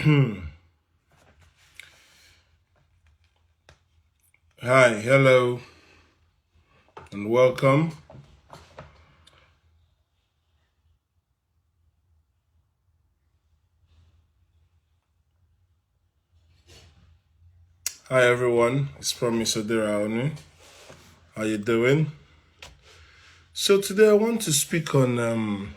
Hi, hello, and welcome. Hi, everyone. It's Promise Odiraonu. How you doing? So today I want to speak on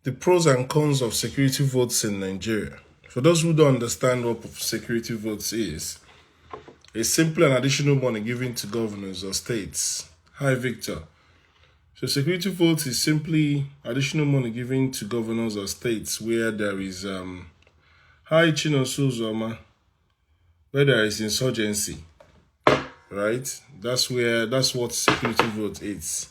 the pros and cons of security votes in Nigeria. For those who don't understand what security votes is, it's simply an additional money given to governors or states. Hi, Victor. So security votes is simply additional money given to governors or states where there is hi Chinosuzoma, where there is insurgency, right? That's what security vote is.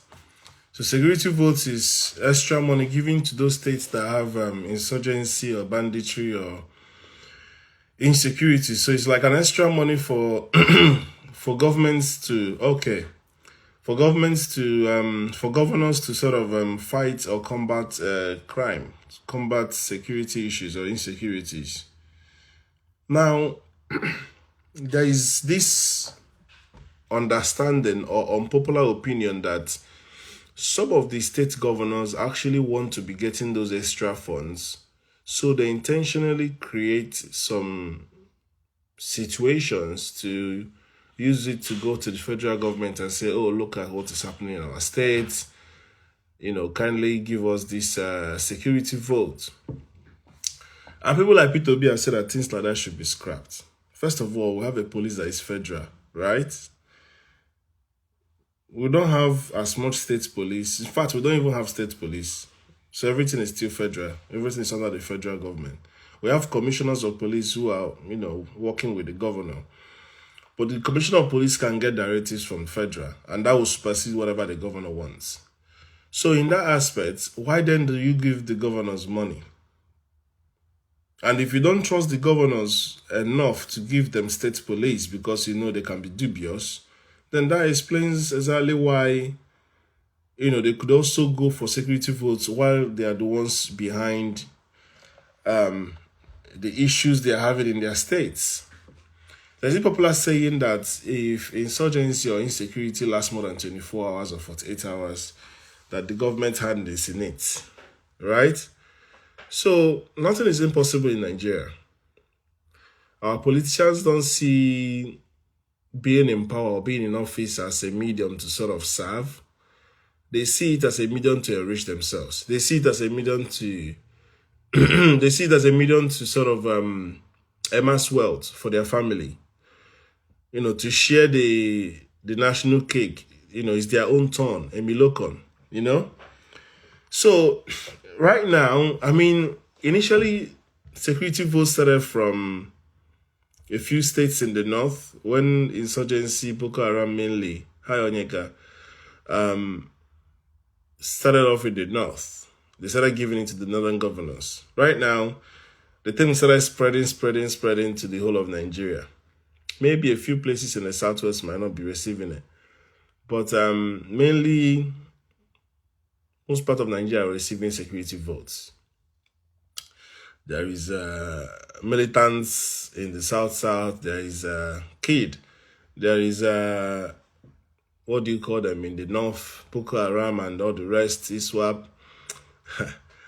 So security votes is extra money given to those states that have insurgency or banditry or insecurity. So it's like an extra money for for governments to for governors to sort of fight or combat crime, combat security issues or insecurities. Now there is this understanding or unpopular opinion that some of the state governors actually want to be getting those extra funds. So they intentionally create some situations to use it to go to the federal government and say, oh, look at what is happening in our state. Kindly give us this security vote. And people like Peter Obi have said that things like that should be scrapped. First of all, we have a police that is federal, right? We don't have as much state police. In fact, we don't even have state police. So everything is still federal. Everything is under the federal government. We have commissioners of police who are, working with the governor. But the commissioner of police can get directives from federal, and that will supersede whatever the governor wants. So in that aspect, why then do you give the governors money? And if you don't trust the governors enough to give them state police because they can be dubious, then that explains exactly why, they could also go for security votes while they are the ones behind the issues they are having in their states. There's a popular saying that if insurgency or insecurity lasts more than 24 hours or 48 hours, that the government hand is in it, right? So nothing is impossible in Nigeria. Our politicians don't see being in power or being in office as a medium to sort of serve. They see it as a medium to enrich themselves. They see it as a medium to sort of amass wealth for their family. To share the national cake. It's their own turn, Emilokon, So right now, initially security votes started from a few states in the north when insurgency, Boko Haram mainly, Hayonyeka, started off in the north. They started giving it to the northern governors. Right now, the thing started spreading to the whole of Nigeria. Maybe a few places in the southwest might not be receiving it. But mainly, most part of Nigeria are receiving security votes. There is militants in the south. There is KID. There is what do you call them in the north? Boko Haram and all the rest. ISWAP.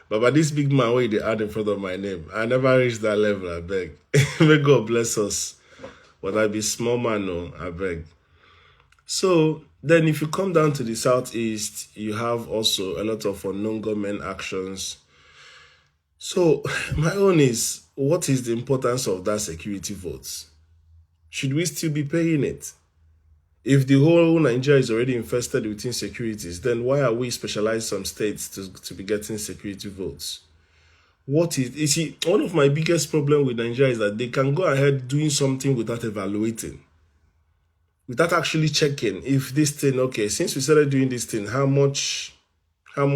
But by this big man, what they add in front of my name, I never reached that level. I beg. May God bless us. But I be small man, no, I beg. So then, if you come down to the southeast, you have also a lot of unknown government actions. So my own is, what is the importance of that security votes? Should we still be paying it? If the whole Nigeria is already infested with insecurities, then why are we specialized some states to be getting security votes? You see, one of my biggest problem with Nigeria is that they can go ahead doing something without evaluating, without actually checking if this thing, okay, since we started doing this thing, how much have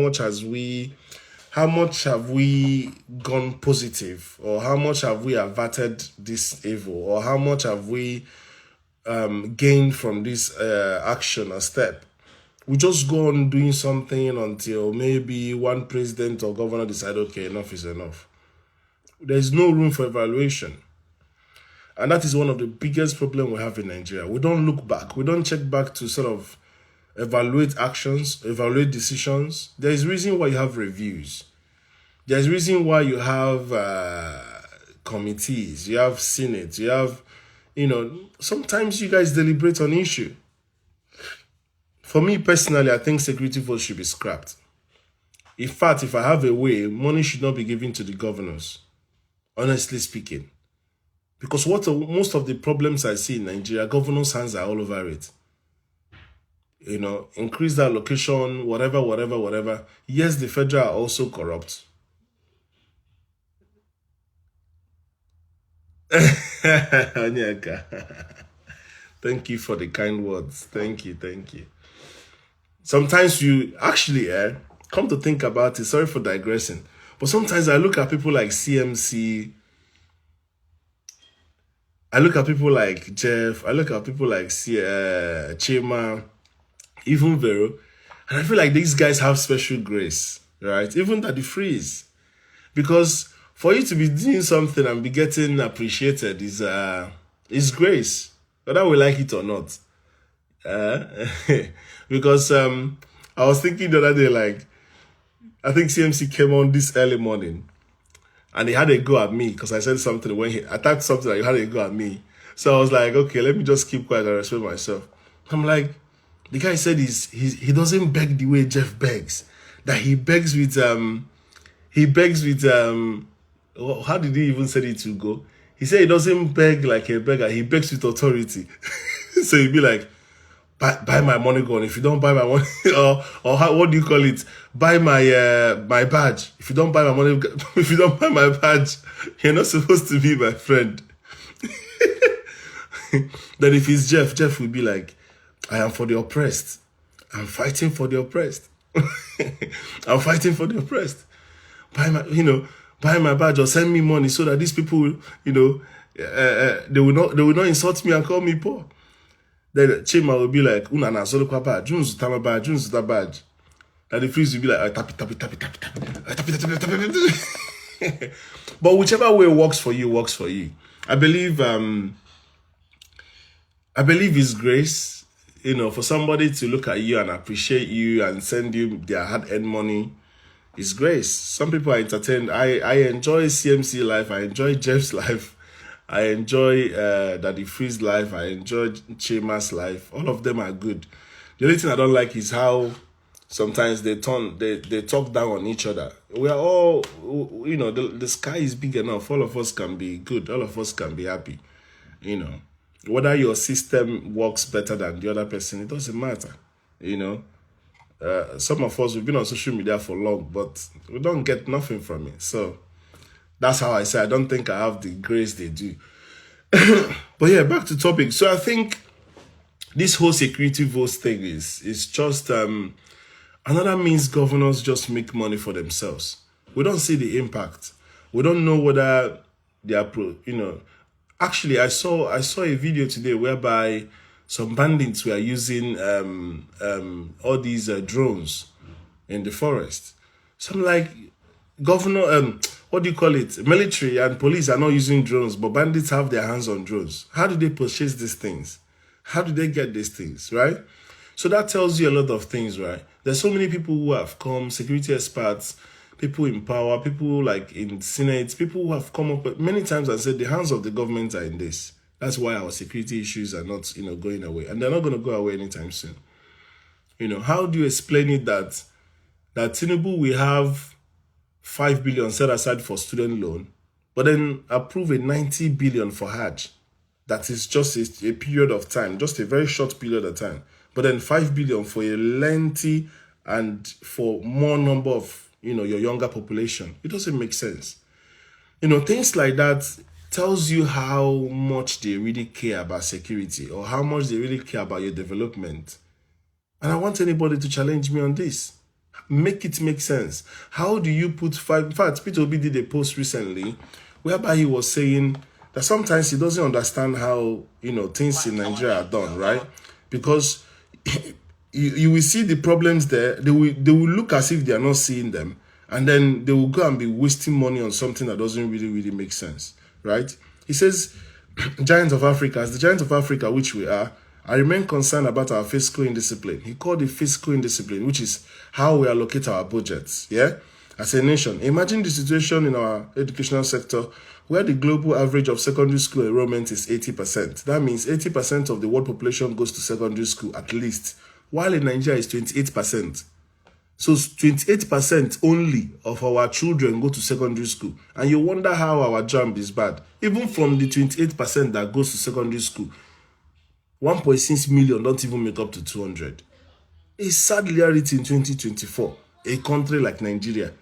we gone positive, or how much have we averted this evil, or how much have we gained from this action or step? We just go on doing something until maybe one president or governor decide, okay, enough is enough. There's no room for evaluation. And that is one of the biggest problems we have in Nigeria. We don't look back. We don't check back to sort of evaluate actions, evaluate decisions. There is reason why you have reviews. There's reason why you have committees, you have senate, you have, sometimes you guys deliberate on issue. For me personally, I think security votes should be scrapped. In fact, if I have a way, money should not be given to the governors, honestly speaking. Because most of the problems I see in Nigeria, governors' hands are all over it. Increase the allocation, whatever. Yes, the federal are also corrupt. Anyaka. Thank you for the kind words. Thank you. Sometimes you actually, come to think about it, sorry for digressing, but sometimes I look at people like CMC, I look at people like Jeff, I look at people like Chima, even Vero, and I feel like these guys have special grace, right? Even that the freeze. Because for you to be doing something and be getting appreciated is grace, whether we like it or not. Because I was thinking the other day, like, I think CMC came on this early morning and he had a go at me because I said something when I typed something that he had a go at me. So I was like, okay, let me just keep quiet and respect myself. I'm like, the guy said he doesn't beg the way Jeff begs. That he begs with how did he even say it to go? He said he doesn't beg like a beggar, he begs with authority. So he'd be like, buy my money gun. If you don't buy my money, or how, what do you call it? Buy my badge. If you don't buy my money, if you don't buy my badge, you're not supposed to be my friend. Then if it's Jeff will be like, I am for the oppressed. I'm fighting for the oppressed. I'm fighting for the oppressed. Buy my badge or send me money so that these people, they will not insult me and call me poor. Then Chima will be like, Unana, so look badge, June's badge. And the freeze will be like, tap it. But whichever way works for you. I believe it's grace, for somebody to look at you and appreciate you and send you their hard-earned money. It's grace. Some people are entertained. I enjoy CMC life. I enjoy Jeff's life. I enjoy Daddy Free's life. I enjoy Chima's life. All of them are good. The only thing I don't like is how sometimes they talk down on each other. We are all, the sky is big enough. All of us can be good. All of us can be happy. Whether your system works better than the other person, it doesn't matter. Some of us, we've been on social media for long, but we don't get nothing from it. So that's how I say I don't think I have the grace they do. But yeah, back to topic. So I think this whole security votes thing is just another means governors just make money for themselves. We don't see the impact. We don't know whether they are Actually, I saw a video today whereby some bandits were using all these drones in the forest. So I'm like, governor, what do you call it? Military and police are not using drones, but bandits have their hands on drones. How do they purchase these things? How do they get these things, right? So that tells you a lot of things, right? There's so many people who have come, security experts, people in power, people like in Senate, people who have come up many times and said the hands of the government are in this. That's why our security issues are not, going away. And they're not going to go away anytime soon. How do you explain it that Tinubu will have 5 billion set aside for student loan, but then approve a 90 billion for Hajj? That is just a period of time, just a very short period of time. But then 5 billion for a lengthy and for more number of, your younger population. It doesn't make sense. Things like that tells you how much they really care about security or how much they really care about your development. And I want anybody to challenge me on this. Make it make sense. How do you put 5... In fact, Peter Obi did a post recently whereby he was saying that sometimes he doesn't understand how, things in Nigeria are done, right? Because you will see the problems there. They will look as if they are not seeing them. And then they will go and be wasting money on something that doesn't really make sense, right? He says, giants of Africa, as the giants of Africa, which we are, I remain concerned about our fiscal indiscipline. He called it fiscal indiscipline, which is how we allocate our budgets, yeah? As a nation, imagine the situation in our educational sector where the global average of secondary school enrollment is 80%. That means 80% of the world population goes to secondary school at least, while in Nigeria is 28%. So 28% only of our children go to secondary school. And you wonder how our jump is bad. Even from the 28% that goes to secondary school, 1.6 million don't even make up to 200. It's sad reality in 2024, a country like Nigeria.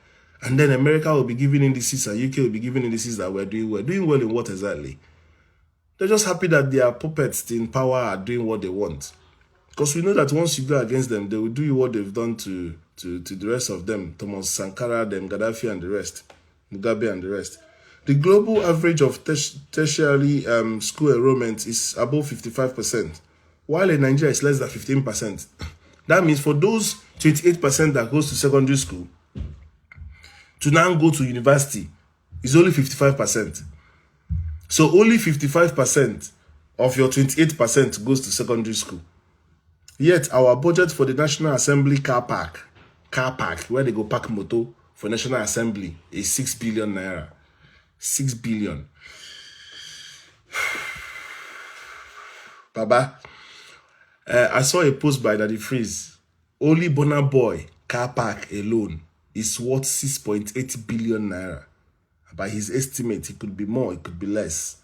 And then America will be giving indices and UK will be giving indices that we're doing well. Doing well in what exactly? They're just happy that their puppets in power are doing what they want. Because we know that once you go against them, they will do you what they've done to the rest of them. Thomas Sankara, them Gaddafi and the rest. Mugabe and the rest. The global average of tertiary school enrollment is above 55%, while in Nigeria it's less than 15%. That means for those 28% that goes to secondary school, to now go to university is only 55%. So only 55% of your 28% goes to secondary school. Yet our budget for the National Assembly car park, where they go park moto for National Assembly, is 6 billion naira. 6 billion. Baba, I saw a post by Daddy Freeze. Only Burna Boy car park alone is worth 6.8 billion naira. By his estimate, it could be more, it could be less.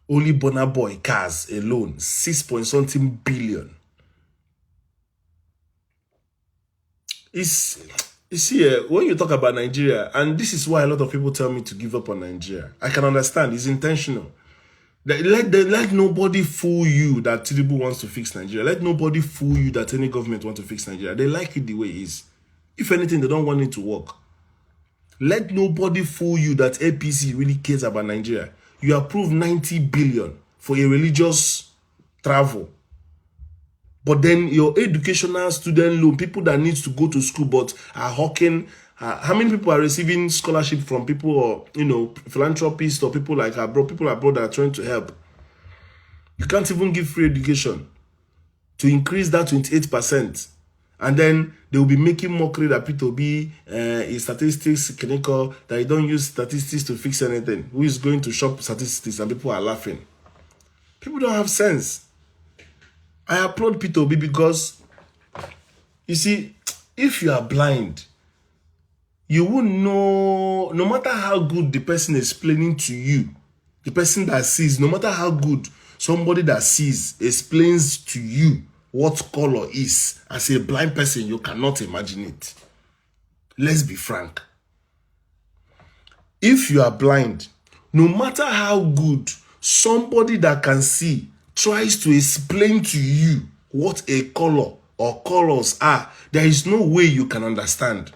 Only Burna Boy cars alone, 6 point something billion. You see, when you talk about Nigeria, and this is why a lot of people tell me to give up on Nigeria. I can understand, it's intentional. Let nobody fool you that Tinubu wants to fix Nigeria. Let nobody fool you that any government wants to fix Nigeria. They like it the way it is. If anything, they don't want it to work. Let nobody fool you that APC really cares about Nigeria. You approved 90 billion for a religious travel. But then your educational student loan, people that need to go to school but are hawking, how many people are receiving scholarship from people or, philanthropists or people like abroad that are trying to help? You can't even give free education to increase that 28%. And then they will be making mockery that people be in statistics, clinical, that you don't use statistics to fix anything. Who is going to shop statistics and people are laughing? People don't have sense. I applaud Peter Obi because, you see, if you are blind, you won't know, no matter how good the person is explaining to you, the person that sees, no matter how good somebody that sees explains to you what color is, as a blind person, you cannot imagine it. Let's be frank. If you are blind, no matter how good somebody that can see tries to explain to you what a color or colors are, there is no way you can understand.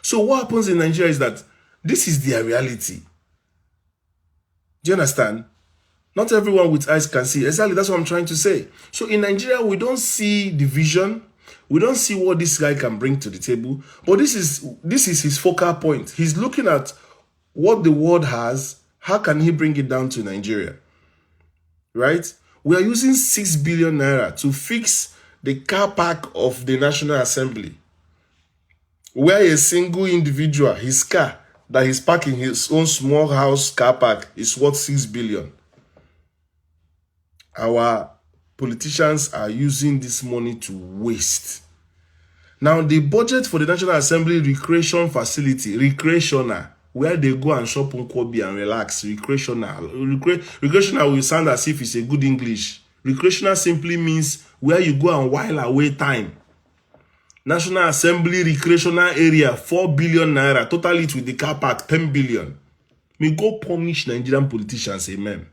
So what happens in Nigeria is that this is their reality. Do you understand? Not everyone with eyes can see. Exactly, that's what I'm trying to say. So in Nigeria, we don't see the vision. We don't see what this guy can bring to the table. But this is his focal point. He's looking at what the world has. How can he bring it down to Nigeria? Right? We are using 6 billion naira to fix the car park of the National Assembly, where a single individual, his car that he's parking his own small house car park, is worth 6 billion. Our politicians are using this money to waste. Now, the budget for the National Assembly recreation facility, recreational, where they go and shop on Kobe and relax, recreational. Recreational will sound as if it's a good English. Recreational simply means where you go and while away time. National Assembly recreational area, 4 billion naira. Total it with the car park, 10 billion. May God punish Nigerian politicians, amen.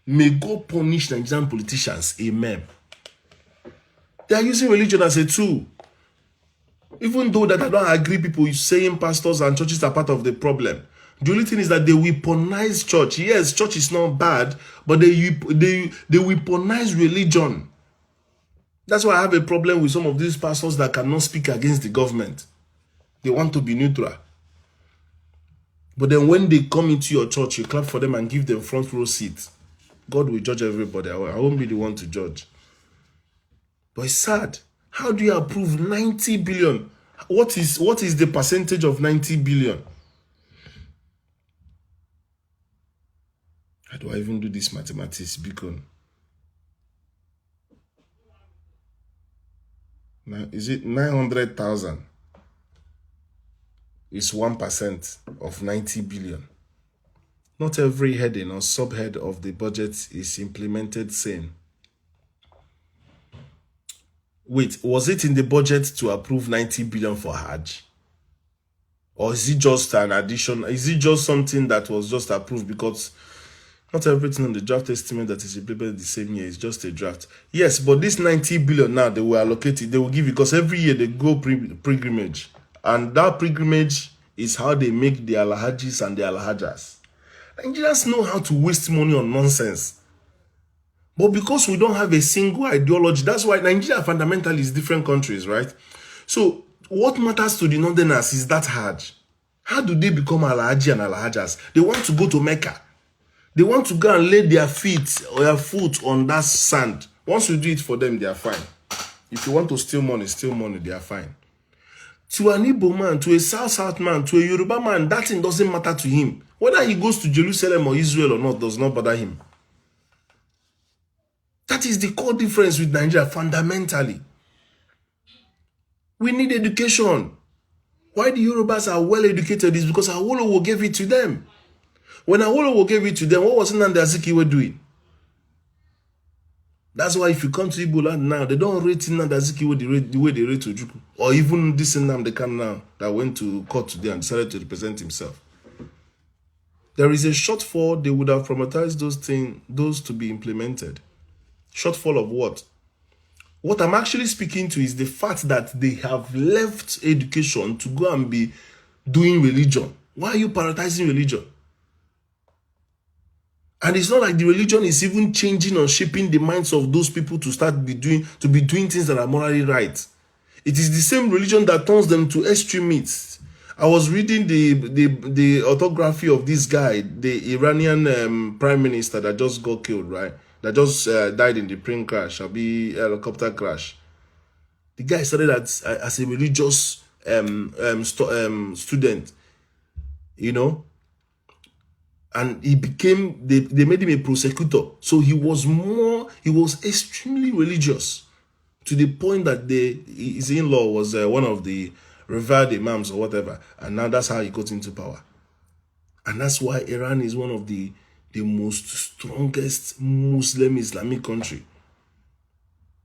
May God punish Nigerian politicians, amen. They are using religion as a tool. Even though that I don't agree, people saying pastors and churches are part of the problem. The only thing is that they weaponize church. Yes, church is not bad, but they weaponize religion. That's why I have a problem with some of these pastors that cannot speak against the government. They want to be neutral. But then when they come into your church, you clap for them and give them front row seats. God will judge everybody. I won't be the one to judge. But it's sad. How do you approve 90 billion? What is the percentage of 90 billion? How do I even do this mathematics, Beacon? Now, is it 900,000? It's 1% of 90 billion. Not every heading or subhead of the budget is implemented same. Wait, was it in the budget to approve 90 billion for Hajj? Or is it just an addition? Is it just something that was just approved because not everything on the draft estimate that is implemented the same year is just a draft? Yes, but this 90 billion now, they will allocate it. They will give it because every year they go pilgrimage. And that pilgrimage is how they make the Alhajis and the Alhajas. Nigerians know how to waste money on nonsense. But because we don't have a single ideology, that's why Nigeria fundamentally is different countries, right? So what matters to the northerners is that Hajj. How do they become Alhaji and Alhajas? They want to go to Mecca. They want to go and lay their feet or their foot on that sand. Once you do it for them, they are fine. If you want to steal money, they are fine. To an Igbo man, to a South man, to a Yoruba man, that thing doesn't matter to him. Whether he goes to Jerusalem or Israel or not does not bother him. That is the core difference with Nigeria, fundamentally. We need education. Why the Yorubas are well educated is because Awolowo gave it to them. When Awolowo gave it to them, what was Nnamdi Azikiwe doing? That's why if you come to Igbo land now, they don't rate Nnamdi Azikiwe the way they rate Ojukwu. Or even this Nnamdi Kanu now that went to court today and decided to represent himself. There is a shortfall. They would have prioritized those to be implemented. Shortfall of what? What I'm actually speaking to is the fact that they have left education to go and be doing religion. Why are you prioritizing religion? And it's not like the religion is even changing or shaping the minds of those people to be doing things that are morally right. It is the same religion that turns them to extremists. I was reading the autobiography of this guy, the Iranian prime minister that just got killed, right? That just died in the plane crash, or be helicopter crash. The guy started as a religious student, you know, and he became. They made him a prosecutor, so he was extremely religious, to the point that his in-law was one of the revered imams or whatever, and now that's how he got into power, and that's why Iran is one of the most strongest Muslim Islamic country,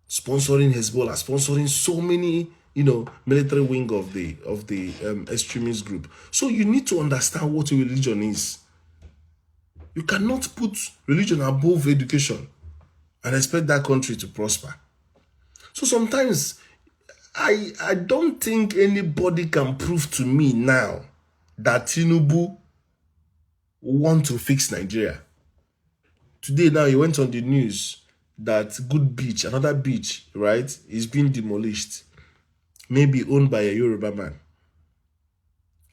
sponsoring Hezbollah, sponsoring so many, military wing of the extremist group. So you need to understand what a religion is. You cannot put religion above education and expect that country to prosper. So sometimes I don't think anybody can prove to me now that Tinubu want to fix Nigeria. Today now he went on the news that Good Beach, another beach, right, is being demolished, maybe owned by a Yoruba man.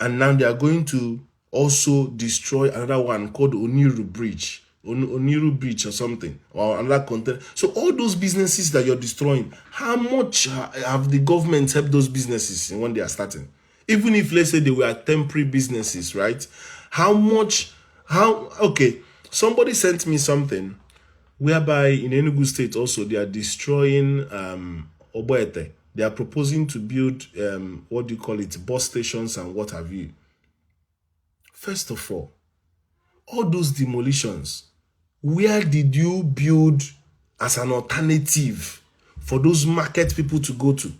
And now they are going to also destroy another one called Oniru Bridge, Oniru Bridge or something, or another content. So all those businesses that you're destroying, how much have the government helped those businesses when they are starting? Even if, let's say, they were temporary businesses, right? Okay, somebody sent me something whereby in Enugu State also they are destroying Oboete. They are proposing to build, bus stations and what have you. First of all those demolitions, where did you build as an alternative for those market people to go to?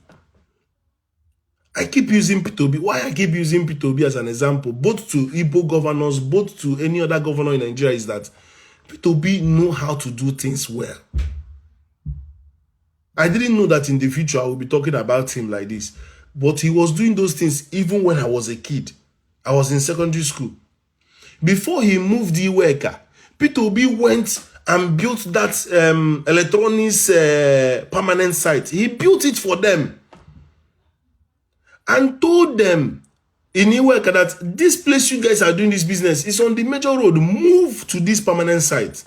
I keep using P2B. Why I keep using P2B as an example, both to Igbo governors, both to any other governor in Nigeria, is that P2B know how to do things well. I didn't know that in the future I will be talking about him like this, but he was doing those things even when I was a kid. I was in secondary school. Before he moved the Iweka, P2B went and built that electronics permanent site. He built it for them and told them in Iweka that this place you guys are doing this business is on the major road. Move to this permanent site.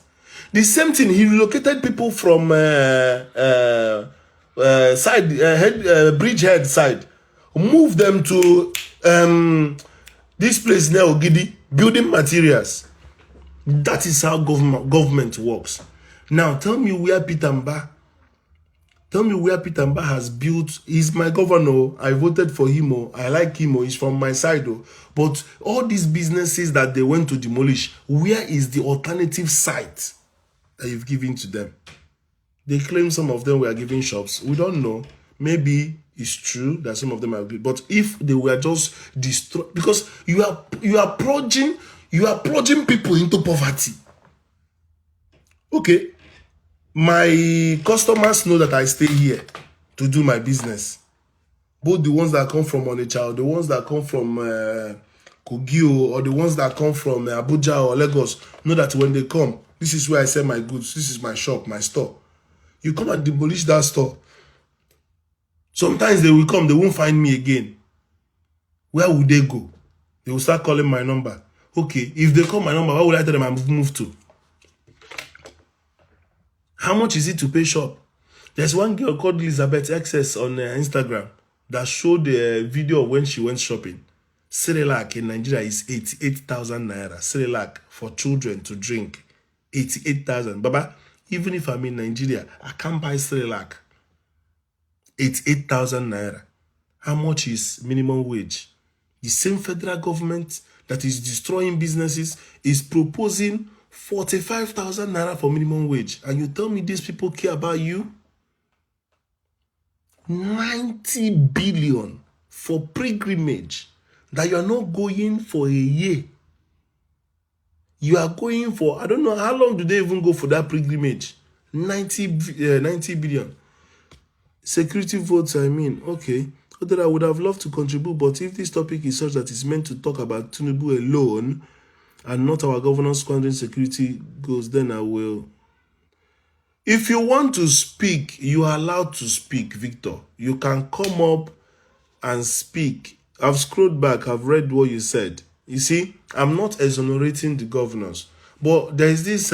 The same thing, he relocated people from Bridgehead side, move them to this place now, Ogidi, building materials. That is how government works. Now tell me where Peter Mba has built. He's my governor. I voted for him. I like him. He's from my side. But all these businesses that they went to demolish, where is the alternative site that you've given to them? They claim some of them were giving shops. We don't know. Maybe it's true that some of them are good. But if they were just destroyed, because you are plunging people into poverty. Okay. My customers know that I stay here to do my business. Both the ones that come from Onitsha, or the ones that come from Kogio, or the ones that come from Abuja or Lagos, know that when they come, this is where I sell my goods. This is my shop, my store. You come and demolish that store. Sometimes they will come, they won't find me again. Where would they go? They will start calling my number. Okay, if they call my number, what would I tell them I move to? How much is it to pay shop? There's one girl called Elizabeth XS on Instagram that showed a video of when she went shopping. Cerelac in Nigeria is 88,000 naira. Cerelac for children to drink, 88,000. Baba, even if I'm in Nigeria, I can't buy Cerelac. 88,000 naira. How much is minimum wage? The same federal government that is destroying businesses is proposing 45,000 naira for minimum wage. And you tell me these people care about you? 90 billion for pilgrimage that you are not going for a year. You are going for, I don't know, how long do they even go for that pilgrimage? 90 billion. Security votes, I mean, okay. Although I would have loved to contribute, but if this topic is such that it's meant to talk about Tinubu alone and not our governors squandering security goals, then I will. If you want to speak, you are allowed to speak, Victor. You can come up and speak. I've scrolled back. I've read what you said. You see, I'm not exonerating the governors, but there's this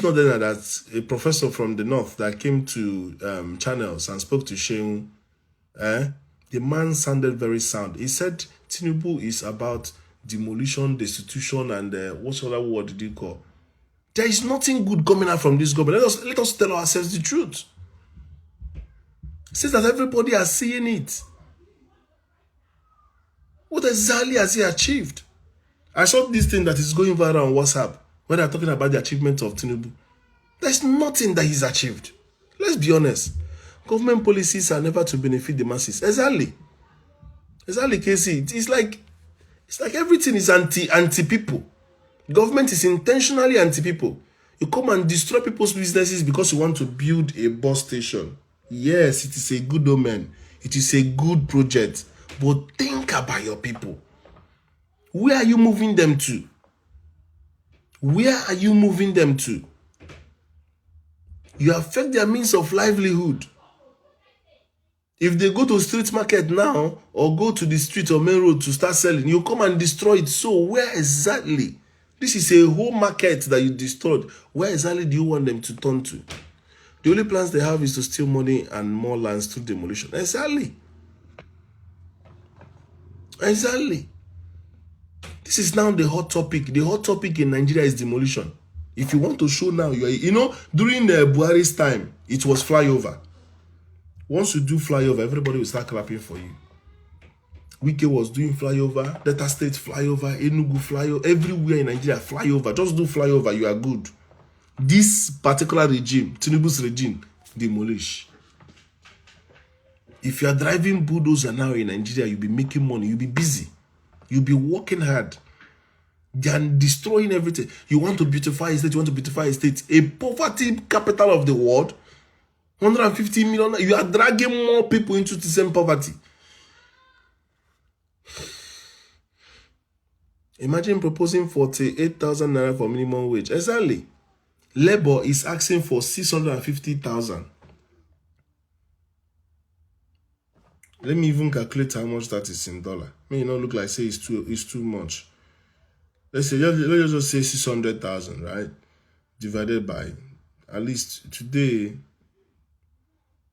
northerner that's a professor from the north that came to channels and spoke to Sheung. The man sounded very sound. He said Tinubu is about demolition, destitution, and what other word did he call? There is nothing good coming out from this government. Let us tell ourselves the truth. Since that everybody is seeing it. What exactly has he achieved? I saw this thing that is going viral on WhatsApp when they're talking about the achievement of Tinubu. There's nothing that he's achieved. Let's be honest. Government policies are never to benefit the masses. Exactly, Casey. It's like everything is anti-people. Government is intentionally anti-people. You come and destroy people's businesses because you want to build a bus station. Yes, it is a good omen. It is a good project. But think about your people. Where are you moving them to? Where are you moving them to? You affect their means of livelihood. If they go to street market now or go to the street or main road to start selling, you come and destroy it. So where exactly? This is a whole market that you destroyed. Where exactly do you want them to turn to? The only plans they have is to steal money and more lands through demolition. Exactly. This is now the hot topic. The hot topic in Nigeria is demolition. If you want to show now, during the Buhari's time, it was flyover. Once you do flyover, everybody will start clapping for you. Wike was doing flyover, Delta State flyover, Enugu flyover, everywhere in Nigeria flyover. Just do flyover, you are good. This particular regime, Tinubu's regime, demolish. If you are driving bulldozer now in Nigeria, you'll be making money, you'll be busy, you'll be working hard. They are destroying everything. You want to beautify a state, a poverty capital of the world. 150 million, you are dragging more people into the same poverty. Imagine proposing 48,000 naira for minimum wage. Exactly. Labor is asking for 650,000. Let me even calculate how much that is in dollar. May not look like say it's too much. Let's just say 600,000, right? Divided by, at least today,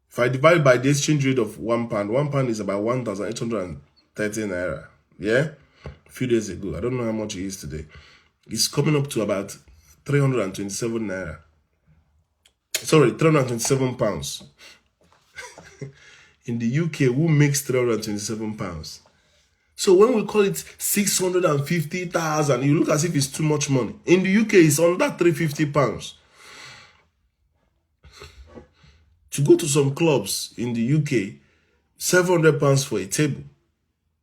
if I divide by the exchange rate of £1 is about 1,830 naira. Yeah? A few days ago. I don't know how much it is today. It's coming up to about 327 naira. Sorry, 327 pounds. In the UK, who makes 327 pounds? So when we call it 650,000, you look as if it's too much money. In the UK, it's under 350 pounds. To go to some clubs in the UK, 700 pounds for a table.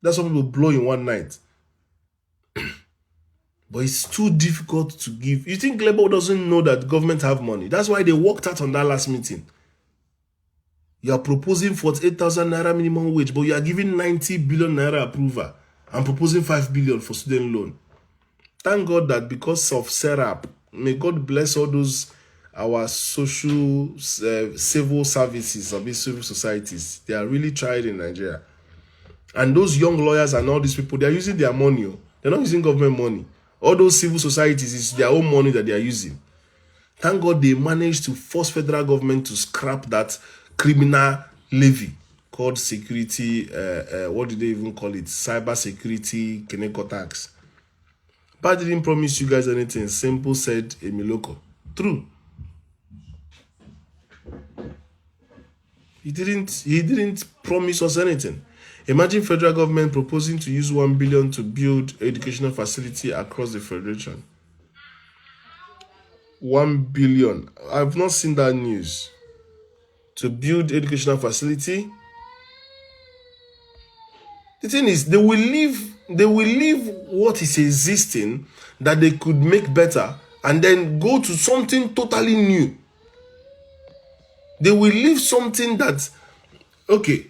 That's what people blow in one night. But it's too difficult to give. You think Labour doesn't know that government have money? That's why they walked out on that last meeting. You are proposing 48,000 naira minimum wage, but you are giving 90 billion naira approval and proposing 5 billion for student loan. Thank God that because of SERAP, may God bless all those our social civil services of these civil societies. They are really tried in Nigeria. And those young lawyers and all these people, they are using their money. They're not using government money. All those civil societies, it's their own money that they are using. Thank God they managed to force federal government to scrap that criminal levy called security, what did they even call it? Cyber security Keneko tax. But I didn't promise you guys anything. Simple said Emiloko. True. He didn't promise us anything. Imagine federal government proposing to use 1 billion to build educational facility across the federation. 1 billion. I've not seen that news. To build educational facility. The thing is, they will leave what is existing that they could make better and then go to something totally new. They will leave something that, okay,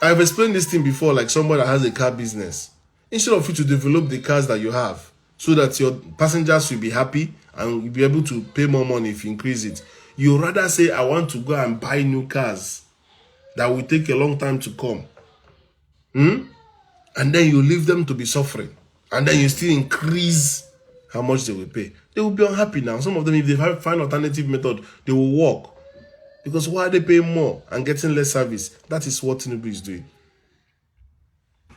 I've explained this thing before, like somebody that has a car business. Instead of you to develop the cars that you have so that your passengers will be happy and you'll be able to pay more money if you increase it, you rather say, I want to go and buy new cars that will take a long time to come. And then you leave them to be suffering. And then you still increase how much they will pay. They will be unhappy now. Some of them, if they find alternative method, they will walk. Because why are they paying more and getting less service? That is what Tinubu is doing.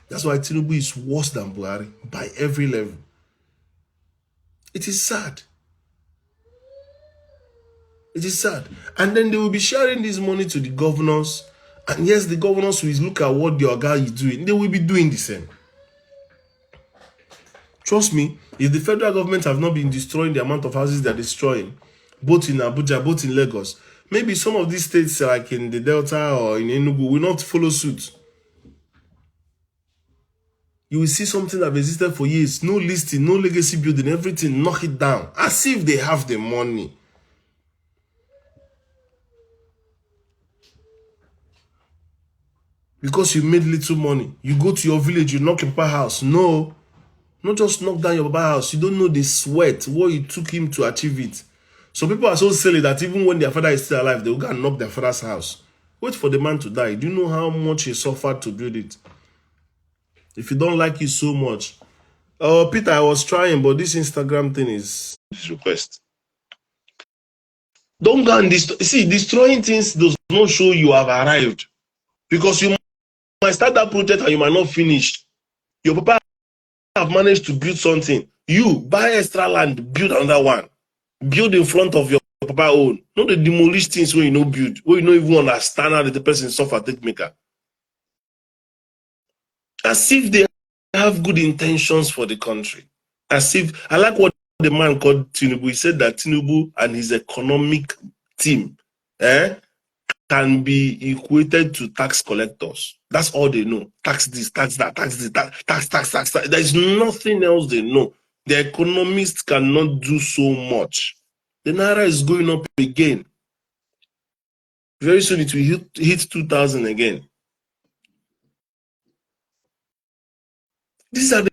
That's why Tinubu is worse than Buhari by every level. It is sad. It is sad. And then they will be sharing this money to the governors. And yes, the governors will look at what the guy is doing. They will be doing the same. Trust me, if the federal government have not been destroying the amount of houses they're destroying, both in Abuja, both in Lagos, maybe some of these states like in the Delta or in Enugu will not follow suit. You will see something that existed for years, no listing, no legacy building, everything, knock it down, as if they have the money. Because you made little money, you go to your village, you knock your papa house. No, not just knock down your papa house. You don't know the sweat, what it took him to achieve it. Some people are so silly that even when their father is still alive, they will go and knock their father's house. Wait for the man to die. Do you know how much he suffered to build it? If you don't like it so much. Peter, I was trying, but this Instagram thing is this request. Don't go and destroy. See, destroying things does not show you have arrived. Because you might start that project and you might not finish. Your papa have managed to build something. You buy extra land, build another one. Build in front of your papa own. Not the demolish things where you know build, where you don't even understand how the person suffer take maker. As if they have good intentions for the country. As if, I like what the man called Tinubu. He said that Tinubu and his economic team can be equated to tax collectors. That's all they know. Tax this, tax that, tax this, tax. There's nothing else they know. The economists cannot do so much. The Naira is going up again. Very soon it will hit 2,000 again. These are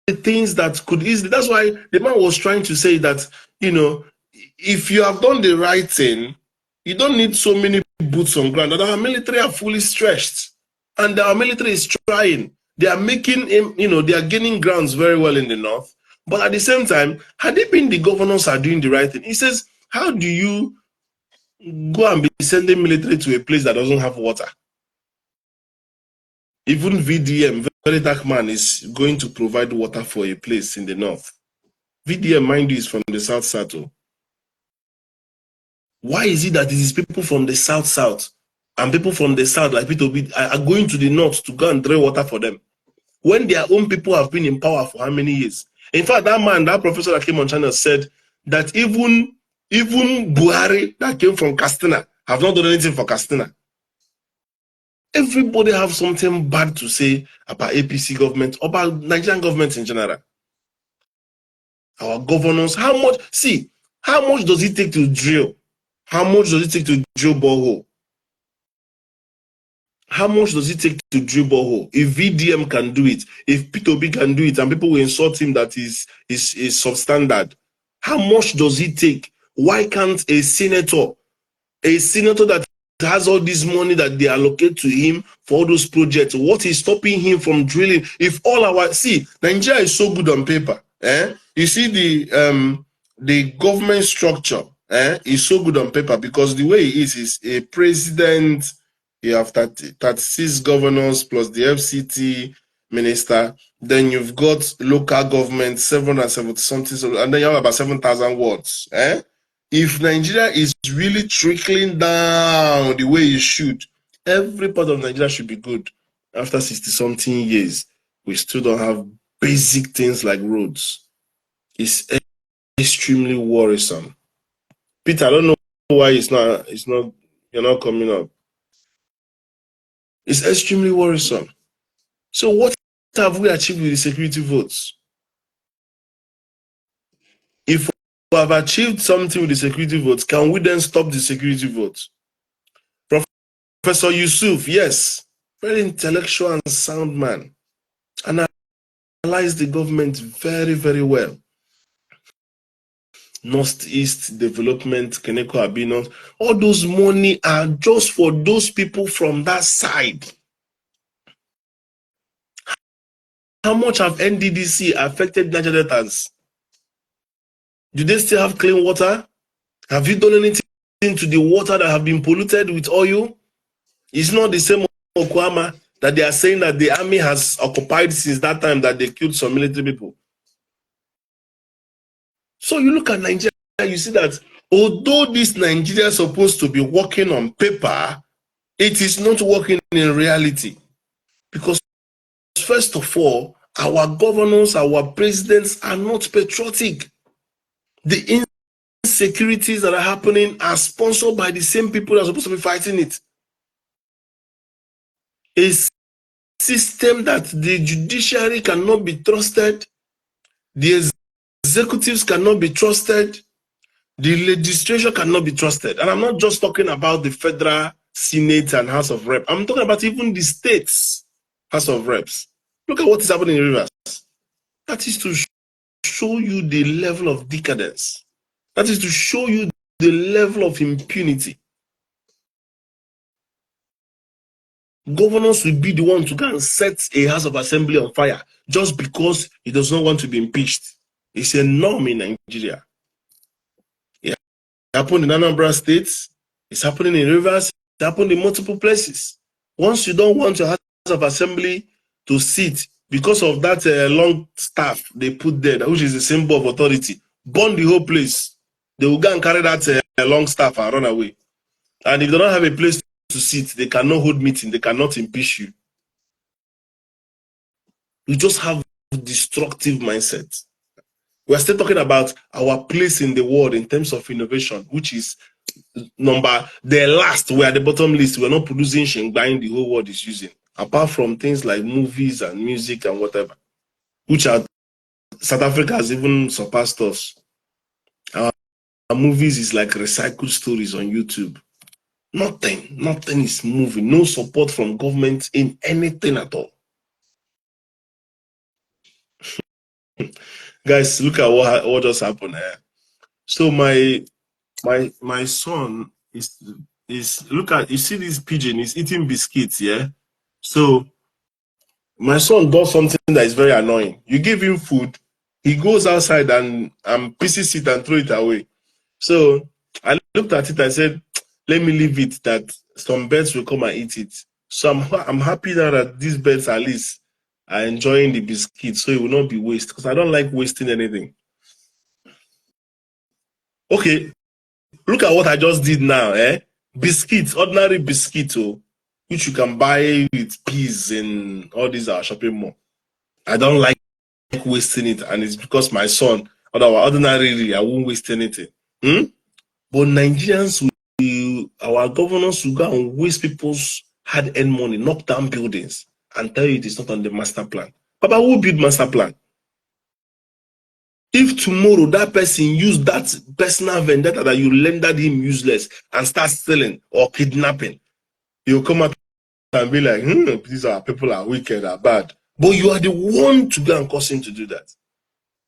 the things that could easily, that's why the man was trying to say that, you know, if you have done the right thing, you don't need so many boots on ground. Our military are fully stretched. And our military is trying. They are making him, they are gaining grounds very well in the north. But at the same time, had it been the governors are doing the right thing, he says, how do you go and be sending military to a place that doesn't have water? Even VDM, very dark man, is going to provide water for a place in the north. VDM, mind you, is from the south. Why is it that it is people from the south and people from the south, like P2B, are going to the north to go and draw water for them, when their own people have been in power for how many years? In fact, that professor that came on channel said that even Buhari that came from Castina have not done anything for Castina. Everybody have something bad to say about APC government, about Nigerian government in general. Our governors, how much does it take to drill? How much does it take to drill borehole? How much does it take to drill borehole? If VDM can do it, if P2B can do it, and people will insult him that is substandard, how much does it take? Why can't a senator that has all this money that they allocate to him for all those projects, what is stopping him from drilling? If all Nigeria is so good on paper, you see the government structure is so good on paper because the way it is a president. You have 36 governors plus the FCT minister. Then you've got local government, 770 something, and then you have about 7,000 wards. If Nigeria is really trickling down the way it should, every part of Nigeria should be good. After 60 something years, we still don't have basic things like roads. It's extremely worrisome. Peter, I don't know why you're not coming up. It's extremely worrisome. So what have we achieved with the security votes? If we have achieved something with the security votes, can we then stop the security votes? Professor Yusuf, yes, very intellectual and sound man, analyzed the government very, very well. Northeast Development, Keneko Abinos, all those money are just for those people from that side. How much have NDDC affected Niger Deltans? Do they still have clean water? Have you done anything to the water that have been polluted with oil? It's not the same Okwama that they are saying that the army has occupied since that time that they killed some military people. So you look at Nigeria, you see that although this Nigeria is supposed to be working on paper, it is not working in reality. Because first of all, our governors, our presidents are not patriotic. The insecurities that are happening are sponsored by the same people that are supposed to be fighting it. A system that the judiciary cannot be trusted, the executives cannot be trusted, the legislature cannot be trusted. And I'm not just talking about the federal Senate and House of Reps. I'm talking about even the states House of Reps. Look at what is happening in Rivers. That is to show you the level of decadence. That is to show you the level of impunity. Governors will be the one to go and set a House of Assembly on fire just because he does not want to be impeached. It's a norm in Nigeria. It happened in Anambra State. It's happening in Rivers. It happened in multiple places. Once you don't want your House of Assembly to sit because of that long staff they put there, which is a symbol of authority, burn the whole place. They will go and carry that long staff and run away. And if they don't have a place to sit, they cannot hold meeting. They cannot impeach you. We just have a destructive mindset. We're still talking about our place in the world in terms of innovation, which is the last. We're at the bottom list. We're not producing Shengbang the whole world is using, apart from things like movies and music and whatever, which are South Africa has even surpassed us. Our movies is like recycled stories on YouTube. Nothing is moving. No support from government in anything at all. Guys, look at what just happened here. So my son is look at, you see this pigeon is eating biscuits, yeah? So my son does something that is very annoying. You give him food, he goes outside and pieces it and throw it away. So I looked at it and said, let me leave it that some birds will come and eat it. So I'm happy now that these birds at least are enjoying the biscuit, so it will not be waste, because I don't like wasting anything. Okay, look at what I just did now, eh? Biscuits, ordinary biscuit, oh, which you can buy with peas in all these shopping mall. I don't like wasting it, and it's because my son, otherwise, ordinarily, I won't waste anything. Hmm? But Nigerians, our governors will go and waste people's hard-earned money, knock down buildings, and tell you it is not on the master plan. Papa, who build master plan? If tomorrow that person use that personal vendetta that you rendered him useless and start stealing or kidnapping, you'll come out and be like, these are people are wicked, are bad. But you are the one to go and cause him to do that.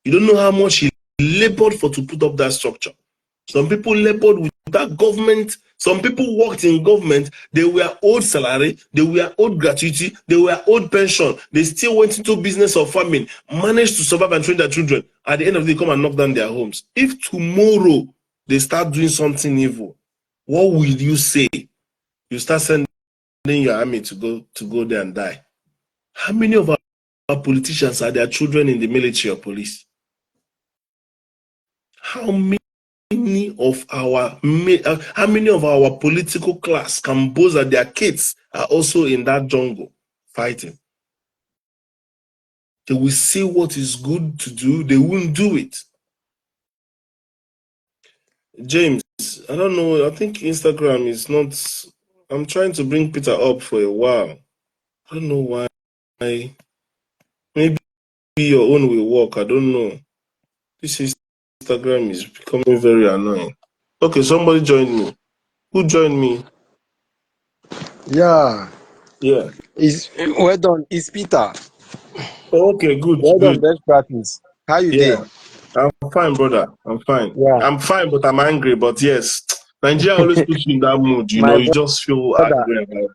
You don't know how much he labored for to put up that structure. Some people labored with that government. Some people worked in government. They were owed salary. They were owed gratuity. They were owed pension. They still went into business of farming, managed to survive and train their children. At the end of the day, come and knock down their homes. If tomorrow they start doing something evil, what will you say? You start sending your army to go there and die. How many of our politicians are their children in the military or police? How many of our political class can boast that their kids are also in that jungle fighting? They will see what is good to do, they won't do it. James, I don't know, I think Instagram is not. I'm trying to bring Peter up for a while. I don't know why. Maybe your own will work, I don't know. This Instagram is becoming very annoying. Okay, somebody joined me. Who joined me? Yeah, Yeah. it's well done. It's Peter. Okay, good, Well done, good. best practice. How you Yeah, dey? I'm fine, brother. I'm fine. Yeah, I'm fine, but I'm angry. But yes, Nigeria always puts you in that mood. my You just feel brother, angry about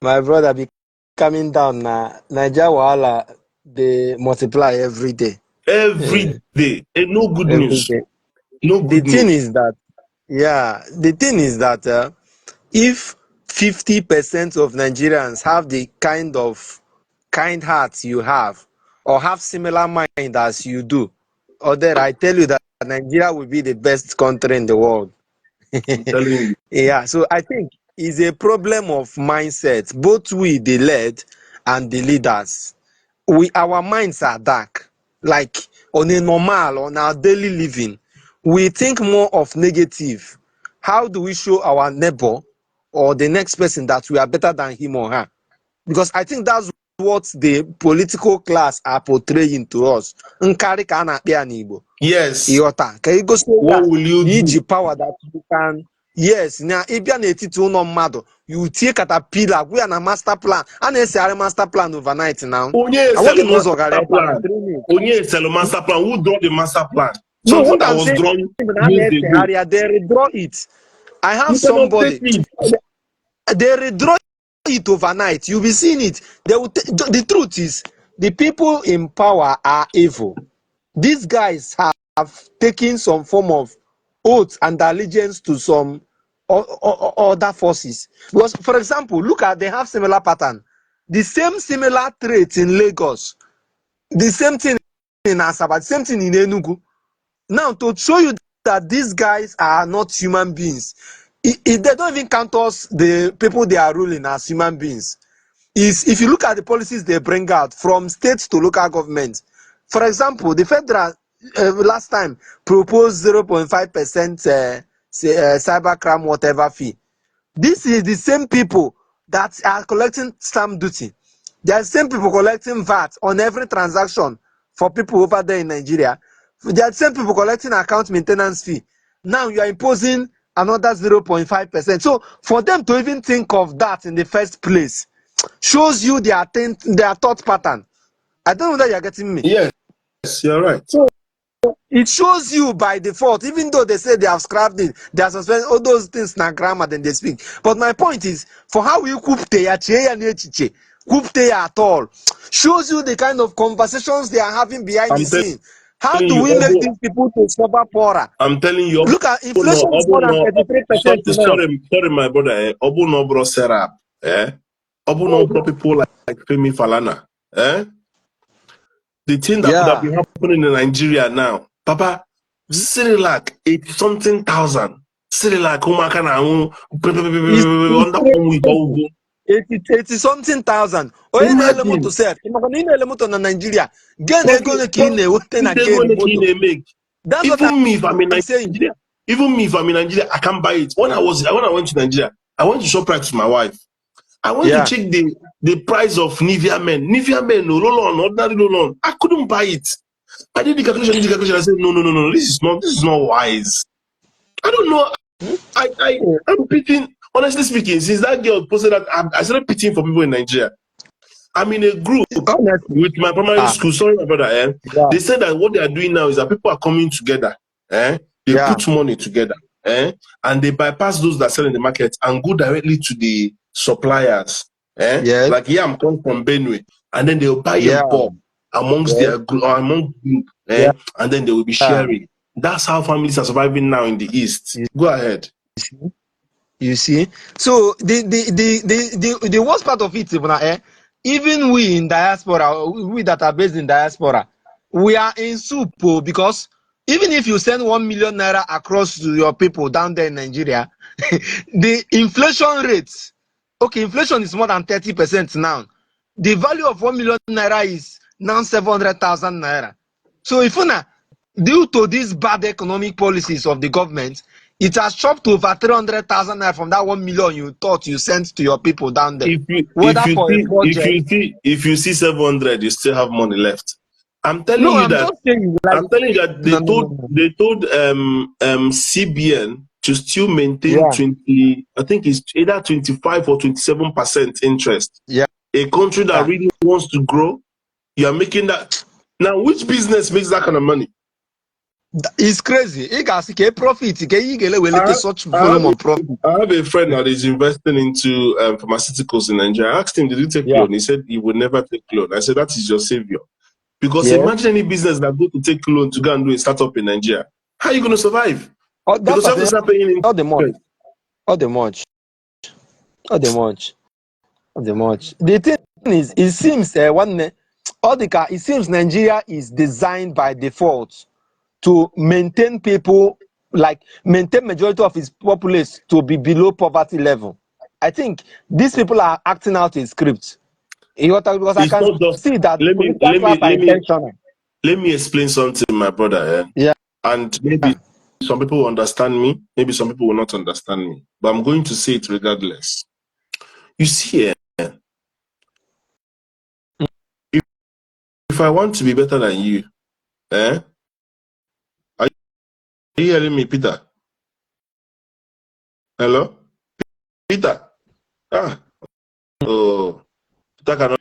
my brother be coming down now. Naija wahala they multiply every day. every Eh, day. No good every news. day. No The good thing news. is that, yeah, the thing is that if 50% of Nigerians have the kind heart you have, or have similar mind as you do, or then I tell you that Nigeria will be the best country in the world. I'm telling you. Yeah, so I think it's a problem of mindset, both we the led and the leaders. Our minds are dark. Like on a normal, on our daily living, we think more of negative. How do we show our neighbor or the next person that we are better than him or her? Because I think that's what the political class are portraying to us. Nkari ka a na-akpị ya n'Igbo. Yes. Ịghọta ka ị gosi ya What will you iji do? power that you can. Yes, na ịbịa n'etiti ụlọ mmadụ, you tie katapila gwa ya na master plan. A na-esegharị master plan overnight now. Onye Agwaghị sell na ụzọ gara master ebe a for plan. 3 minutes. Onye sell master plan. Who draw the master plan? No, Something what that I'm was saying drawn is na a years ago. na-esegharị ya, they redraw it. I have You can update somebody, it. they redraw it overnight. You'll be seeing it. The truth is, the people in power are evil. These guys have taken some form of oath and allegiance to some other forces. Because, for example, look at, they have similar pattern. The same similar traits in Lagos, the same thing in Asaba, the same thing in Enugu. Now, to show you that these guys are not human beings, they don't even count us, the people they are ruling, as human beings. Is if you look at the policies they bring out from states to local government. For example, the federal last time proposed 0.5% cybercrime whatever fee. This is the same people that are collecting stamp duty. They are the same people collecting VAT on every transaction for people over there in Nigeria. They are the same people collecting account maintenance fee. Now you are imposing another 0.5%. So for them to even think of that in the first place shows you their thought pattern. I don't know whether you're getting me. Yes, you're right. So it shows you by default, even though they say they have scrapped it, they are suspended, all those things na grammar then they speak. But my point is, for how you cook te ya che ya nechiche, Kupte at all. Shows you the kind of conversations they are having behind the I'm telling scene. How do you, we make these people to suffer poorer? I'm telling you, Look at no, inflation is more than 33% now. sorry, my brother. Obu no bro Serap. Obu no bro people like Femi Falana. The thing that could have Yeah. been happening in Nigeria now, Papa, Cyrillac, 80 something thousand. Cyrillac, Umakana, It's under crazy. 80 something thousand. Onye na-ele moto Imagine, sef. Maka na ị na-ele moto na Nigeria. Gain ego ole ka ị na-enweta na if they gain go moto. make, That's what even me if I'm in I'm saying. Nigeria, I can't buy it. When I went to Nigeria, I went to ShopRite with my wife. I went to Yeah. check the price of Nivea Men. Nivea Men, no roll on, ordinary roll on. I couldn't buy it. I did the calculation. I said, no. This is not wise. I don't know. I'm pitying. Honestly speaking, since that girl posted that, I started pitying for people in Nigeria. I'm in a group Honestly. with my primary school. Sorry, my brother. Yeah. They said that what they are doing now is that people are coming together. They Yeah. put money together. And they bypass those that sell in the market and go directly to the suppliers. Yes. Like I'm come from Benue, and then they'll buy Yeah. in bulk amongst Yes. their group, or among group, Yeah. and then they will be sharing. That's how families are surviving now in the East. You Go ahead. see? You see? So the worst part of it, even we in diaspora, we that are based in diaspora, we are in soup because even if you send 1 million naira across to your people down there in Nigeria, the inflation rates, okay, inflation is more than 30% now. The value of 1 million naira is now 700,000 naira. So if una, due to these bad economic policies of the government, it has chopped to over 300,000 naira from that 1 million you thought you sent to your people down there. Whether for a project. If you see 700, you still have money left. I'm telling No, you I'm that just saying like they no. told CBN to still maintain Yeah. 20, I think it's either 25 or 27% interest. Yeah. A country that Yeah. really wants to grow, you are making that. Now, which business makes that kind of money? It's crazy. You can see profit. You get such I volume of profit. have a friend that is investing into pharmaceuticals in Nigeria. I asked him, did you take Yeah. loan? He said he would never take loan. I said, that is your savior. Because Yes. imagine any business that go to take loan to go and do a startup in Nigeria. How are you going to survive? Oh, that Because you have to person, start paying not the much. interest. Not the much. Not the much. Not the much. The thing is, it seems it seems Nigeria is designed by default to maintain people, like maintain majority of its populace to be below poverty level. I think these people are acting out a script. Because I It's can not just, see that the let me political class are intentional. let me explain something, my brother. Yeah. And maybe some people will understand me, maybe some people will not understand me. But I'm going to say it regardless. You see, if I want to be better than you, are you hearing me, Peter? Hello? Peter? Oh, Peter cannot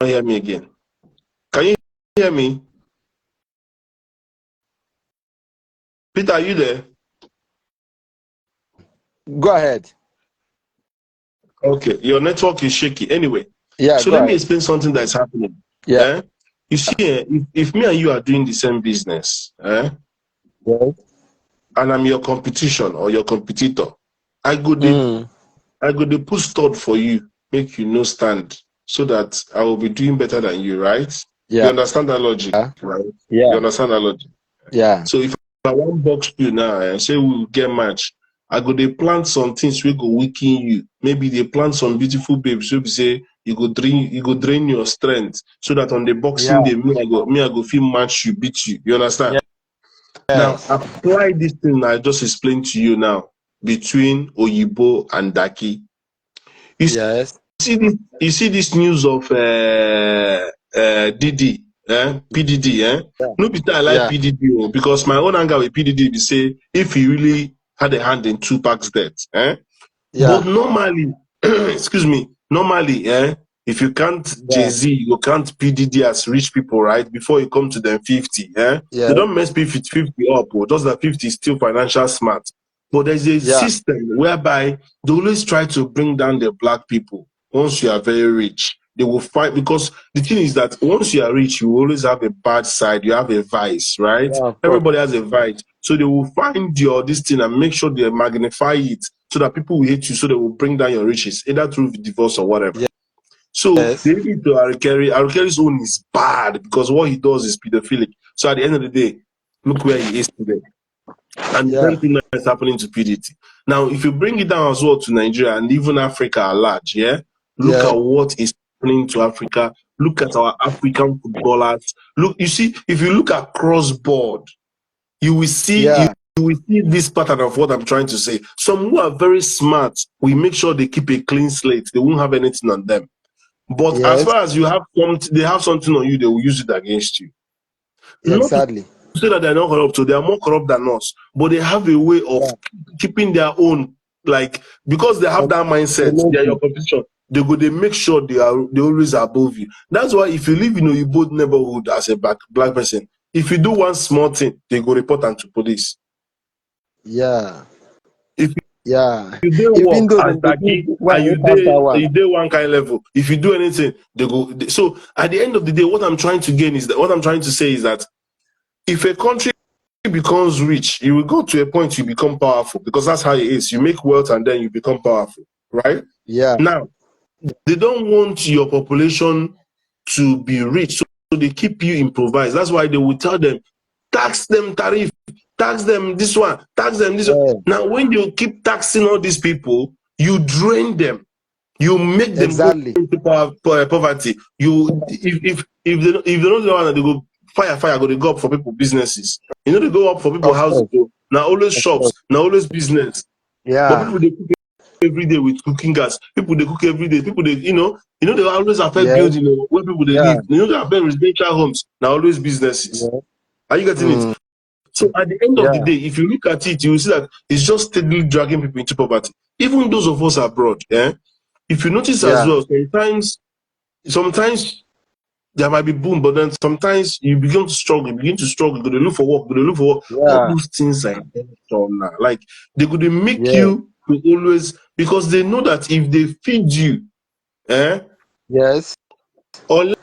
hear me again. Can you hear me? Peter, are you there? Go ahead. Okay, your network is shaky. Anyway, Yeah, so go let me ahead. explain something that's happening. Yeah. You see, if me and you are doing the same business, Yes. and I'm your competition or your competitor, I go to put stud for you, make you no stand, so that I will be doing better than you, right? Yeah. You understand that logic, right? Yeah. You understand that logic? Yeah. So if I want box you now and say we'll get match, I go they plant some things we go weaken you. Maybe they plant some beautiful babes. So say you go drain your strength so that on the boxing day, me I go feel match you, beat you. You understand? Yeah. Now Yes. apply this thing I just explained to you now between Oyibo and Daki. Yes. You see this news of DD, PDD, Yeah. No be that I like Yeah. PDD because my own anger with PDD be say if he really had a hand in Tupac's death, But Yeah. normally, excuse me, normally, if you count Yeah. Jay-Z, you count PDD as rich people, right? Before you come to them 50, They Yeah. don't mess 50 up, or just that 50 is still financial smart. But there's a Yeah. system whereby they always try to bring down the black people once you are very rich. They will fight because the thing is that once you are rich, you always have a bad side. You have a vice, right? Yeah, of course. Everybody has a vice. So they will find your this thing and make sure they magnify it so that people will hate you. So they will bring down your riches, either through divorce or whatever. So Yes. they leave it to Arikeri. Arikeri's own is bad because what he does is pedophilic. So at the end of the day, look where he is today. And the Yeah. same thing that is happening to PDT. Now, if you bring it down as well to Nigeria and even Africa at large, yeah, look at Yeah. what is happening to Africa. Look at our African footballers. Look, you see, if you look across board, you will see Yeah. you will see this pattern of what I'm trying to say. Some who are very smart, we make sure they keep a clean slate. They won't have anything on them. But as Yes. far as you have something, they have something on you, they will use it against you. Not to Exactly. say that they're not corrupt, so they are more corrupt than us, but they have a way of Yeah. keeping their own, like because they have that mindset, they are your Amazing. competition. They make sure they always are above you. That's why if you live in a both neighborhood as a black person, if you do one small thing, they go report them to police. Yeah. If Yeah. you do Even work though as they do Daki one and hit after one. you do one kind level, if you do anything, they go. So at the end of the day, what I'm trying to gain is that what I'm trying to say is that if a country becomes rich, you will go to a point you become powerful because that's how it is. You make wealth and then you become powerful, right? Yeah. Now, they don't want your population to be rich, so they keep you improvised. That's why they will tell them, tax them tariff, tax them this one, tax them this one. Yeah. Now, when you keep taxing all these people, you drain them. You make them go Exactly. into poverty. You if they don't do that, they go fire go they go up for people businesses. You know they go up for people Of houses. course. So now always Of course. shops, now always business. But Yeah. people they cook every day with cooking gas. People they cook every day. People they they always affect Yes. building where people they Yeah. live. They affect residential homes. Now always businesses. Yeah. Are you getting it? Mm. So at the end of the Yeah. day, if you look at it, you will see that it's just steadily dragging people into poverty. Even those of us abroad, eh? If you notice as Yeah. well, sometimes there might be boom, but then sometimes you begin to struggle, you go to look for work, go to look for work. All Yeah. those things are intentional now. Like they could make Yeah. you to always because they know that if they feed you, eh, Yes. unless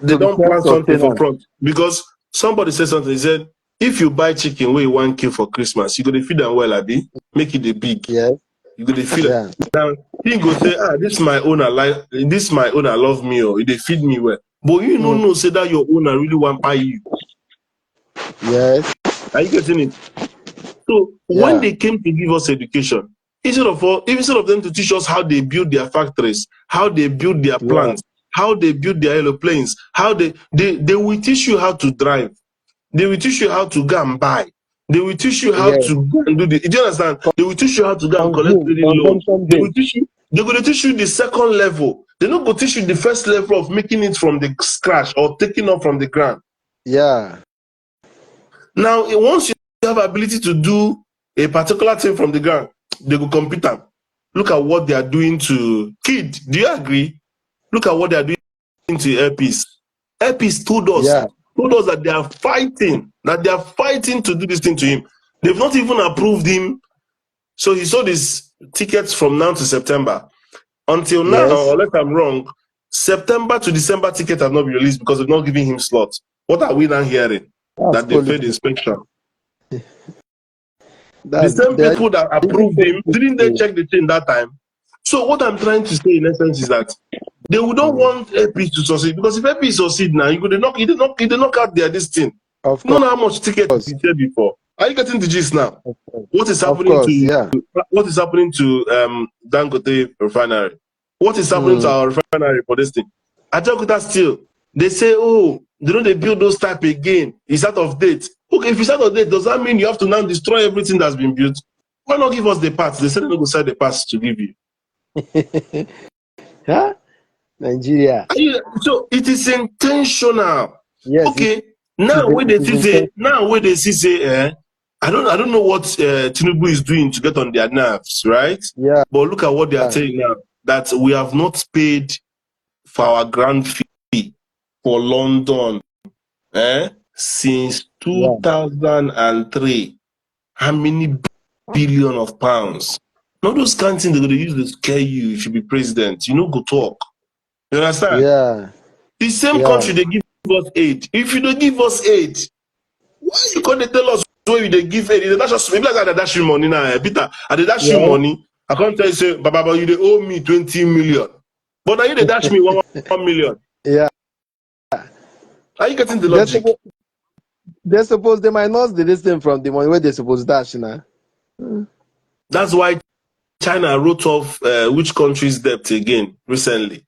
they To be don't plant something for self-sustainant. front. Because somebody said something, he said, if you buy chicken where you want kill for Christmas, you go to feed them well, Abi, make it a big. Yes. You go to feed them. Yeah. Now, he go say, this my owner like this my owner love me or they feed me well. But you don't Mm. know say that your owner really want buy you. Yes. Are you getting it? So when Yeah. they came to give us education, instead of them to teach us how they build their factories, how they build their Yeah. plants, how they build their aeroplanes, how they will teach you how to drive. They will teach you how to go and buy. They will teach you how Yeah. to go and do the. Do you understand? They will teach you how to go and collect Consume. trading loan. Consumption They will based. teach you. They're going to teach you the second level. They're not going to teach you the first level of making it from the scratch or taking off from the ground. Yeah. Now, once you have ability to do a particular thing from the ground, they will compete them. Look at what they are doing to Kid. Do you agree? Look at what they are doing to Airpiece. Airpiece Yeah. told us that they are fighting to do this thing to him. They've not even approved him. So he sold his tickets from now to September. Until now, Yes. unless I'm wrong, September to December tickets have not been released because they've not given him slots. What are we now hearing? That's That they failed politics. inspection. The That's same they're people that using approved him, politics didn't they to check the thing that time? So what I'm trying to say in essence is that they would not mm. want AP to succeed because if AP succeed now, you did knock out their this thing. Of You don't know how much ticket course. you said before. Are you getting the gist now? Of course. What is Of happening course. to Yeah. Dangote refinery? What is happening to Mm. our refinery for this thing? Ajakuta still, they say, oh, they build those type again. It's out of date. Okay, if it's out of date, does that mean you have to now destroy everything that's been built? Why not give us the parts? They said they're not going to sell the parts to give you. Huh? Nigeria. So it is intentional. Yes, Okay, it is intense. now where they see say, I don't know what Tinubu is doing to get on their nerves, right? Yeah. But look at what they are Yeah. saying now, that we have not paid for our grand fee for London since Yeah. 2003. How many billion of pounds? Not those kind of things they're going to use to scare you if you be president. You know, go talk. You understand? Yeah. The same Yeah. country they give us aid. If you don't give us aid, why you gonna tell us where they give aid? They dash us, maybe like I dash you money now, Peter. I dey dash you Yeah. money. I can't tell you say, Baba, you they owe me 20 million. But now you they dash me 1 million. Yeah. Are you getting the They're logic? supposed, they might not the listen from the money where they're supposed to dash now. That's why China wrote off which country's debt again recently.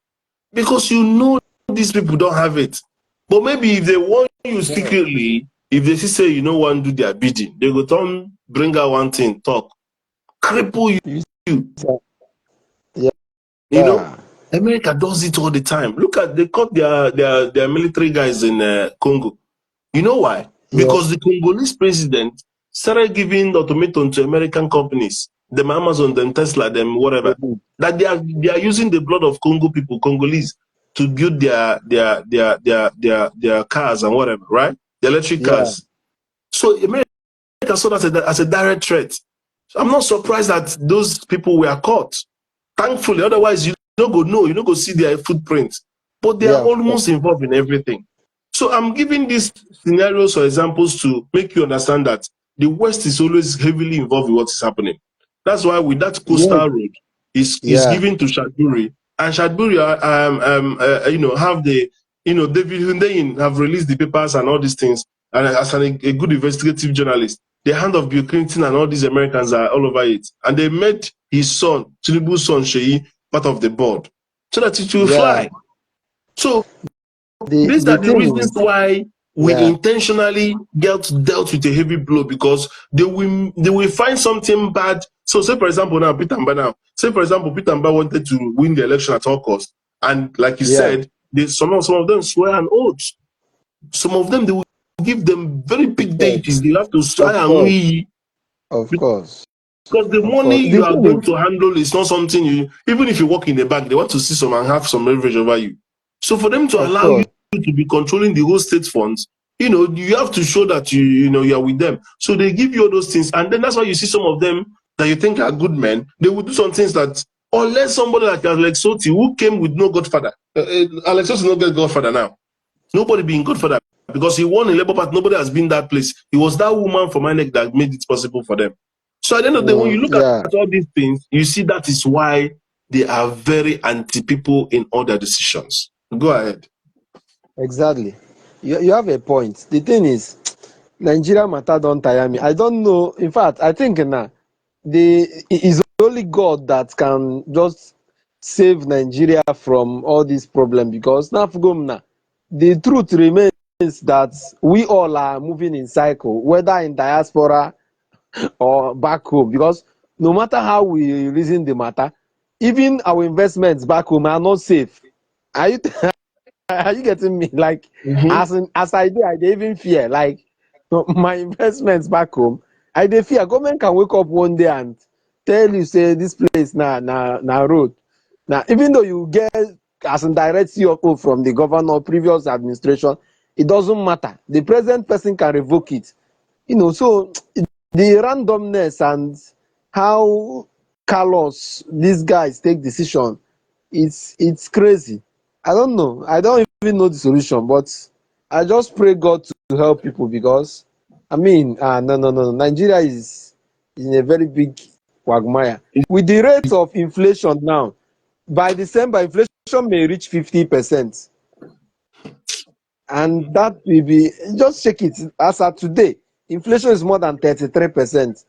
Because you know these people don't have it. But maybe if they want you Yeah. secretly, if they see say you know one do their bidding, they go bring out one thing, talk, cripple You you. see, yeah. You know, Yeah. America does it all the time. Look at they caught their military guys in Congo. You know why? Yeah. Because the Congolese president started giving automaton to American companies, them Amazon, them Tesla, them whatever, that they are using the blood of Congo people, Congolese, to build their cars and whatever, right? The electric Yeah. cars. So America saw that as a direct threat. So I'm not surprised that those people were caught. Thankfully, otherwise you don't go know, you don't go see their footprints. But they are Yeah. Of course. almost involved in everything. So I'm giving these scenarios or examples to make you understand that the West is always heavily involved with what is happening. That's why with that Yeah. coastal road is Yeah. given to Shadburi, and Shadburi have the David Hundeyin have released the papers and all these things, and as a good investigative journalist, the hand of Bill Clinton and all these Americans are all over it, and they made his son, Tinubu's son Sheyi, part of the board so that it will Yeah. fly. So these The are the thing reasons is, why we yeah. intentionally dealt with a heavy blow, because they will find something bad. So say for example now, say for example Peter Mba wanted to win the election at all costs, and like you Yeah. said, some of them swear an oath. Some of them they will give them very big deities. They have to swear Of and course. we, Of course. because the Of course. money The you are thing going is, to handle is not something you, even if you work in the bank, they want to see some and have some leverage over you. So for them to of allow you course. to be controlling the whole state funds, you have to show that you are with them. So they give you all those things, and then that's why you see some of them that you think are good men. They will do some things that, unless somebody like Alex Soti, who came with no godfather, Alex Soti no get godfather now. Nobody being godfather because he won in Labour Party. Nobody has been that place. It was that woman from INEC that made it possible for them. So at the end of the day, when you look at Yeah. all these things, you see that is why they are very anti people in all their decisions. Go ahead. Exactly. You have a point. The thing is, Nigeria matter don't tire me. I don't know. In fact, I think now it is only God that can just save Nigeria from all these problems, because now the truth remains that we all are moving in cycle, whether in diaspora or back home, because no matter how we reason the matter, even our investments back home are not safe. Are you are you getting me? Like, Mm-hmm. as I dey even fear, like, my investments back home, I dey fear government can wake up one day and tell you say this place na road. Now, even though you get as in direct CFO from the governor previous administration, it doesn't matter. The present person can revoke it. So the randomness and how callous these guys take decision, it's crazy. I don't know. I don't even know the solution, but I just pray God to help people, because I mean, no. Nigeria is in a very big quagmire. With the rate of inflation now, by December, inflation may reach 50%. And that will be, just check it. As of today, inflation is more than 33%.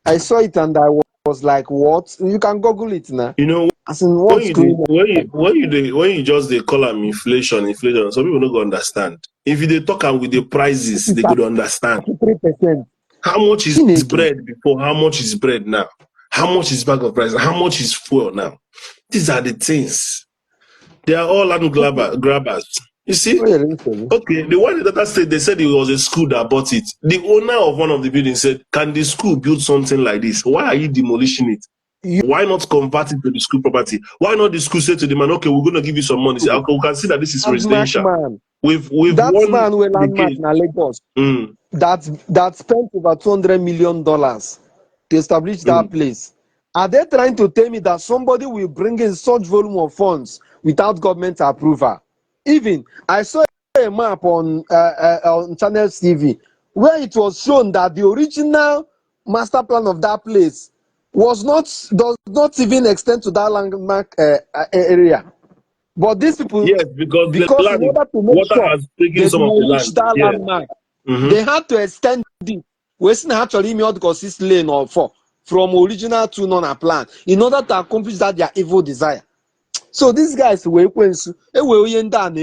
I saw it and I was like, what? You can Google it now. You know, As in, when what's you going dey- on? when you just they call them inflation, some people don't go understand. If they talk am with the prices, It they is could understand. 33%. How much is Chineke. bread before? How much is bread now? How much is bag of rice? How much is fuel now? These are the things. They are all land grabbers. You see? Oh, yeah, listen. Okay, the one in Delta State, they said it was a school that bought it. The owner of one of the buildings said, can the school build something like this? Why are you demolishing it? You, Why not convert it to the school property? Why not the school say to the man, okay, we're going to give you some money. Say, okay, we can see that this is landmark residential. man. We've That won man will the landmark case. na Lagos. Mm, That spent over $200 million to establish that mm. place. Are they trying to tell me that somebody will bring in such volume of funds without government approval? Even I saw a map on Channels TV where it was shown that the original master plan of that place does not even extend to that landmark area. But these people, Yes, because the because in land, order to make water sure has taken they some of the demolish land. that Yeah. landmark, Mm-hmm. they had to extend it. Wasting actually me because 6 lane or 4 from original to non-plan in order to accomplish that their evil desire. So these guys were You and are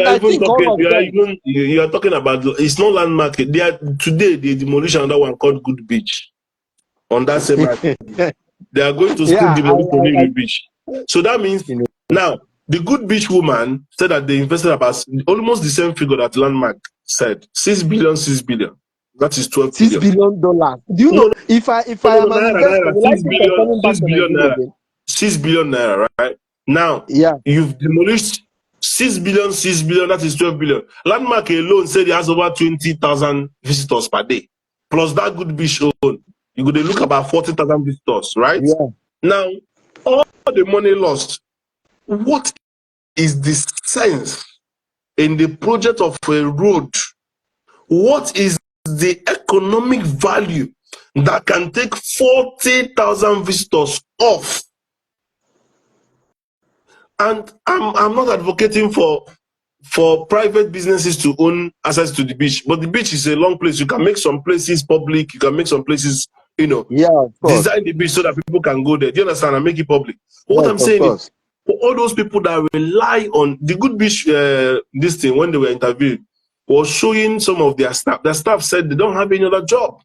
I even think talking. all of them. You are talking about. It's not landmark. They are today. They demolish another one called Good Beach on that same land. They are going to still Yeah, demolish I Oniri Beach. So that means you know now the Good Beach woman said that they invested about almost the same figure that landmark said 6 billion, 6 billion. That is 12 billion. $6 billion. Do you No, know if I no, am an naira, investor, naira, will I six think of billion, coming back six to billion Nigeria naira, again? 6 billion naira, right? Now Yeah. you've demolished 6 billion, 6 billion, that is 12 billion. Landmark alone said it has over 20,000 visitors per day. Plus that Good Beach alone, you could look about 40,000 visitors, right? Yeah. Now, all the money lost, what is the sense in the project of a road? What is the economic value that can take 40,000 visitors off? And I'm not advocating for private businesses to own access to the beach, but the beach is a long place. You can make some places public, you can make some places, Yeah, of course. design the beach so that people can go there. Do you understand? And make it public. But what Yes, I'm of saying is, course. for all those people that rely on the Good Beach, this thing, when they were interviewed, was showing some of their staff. Their staff said they don't have any other job.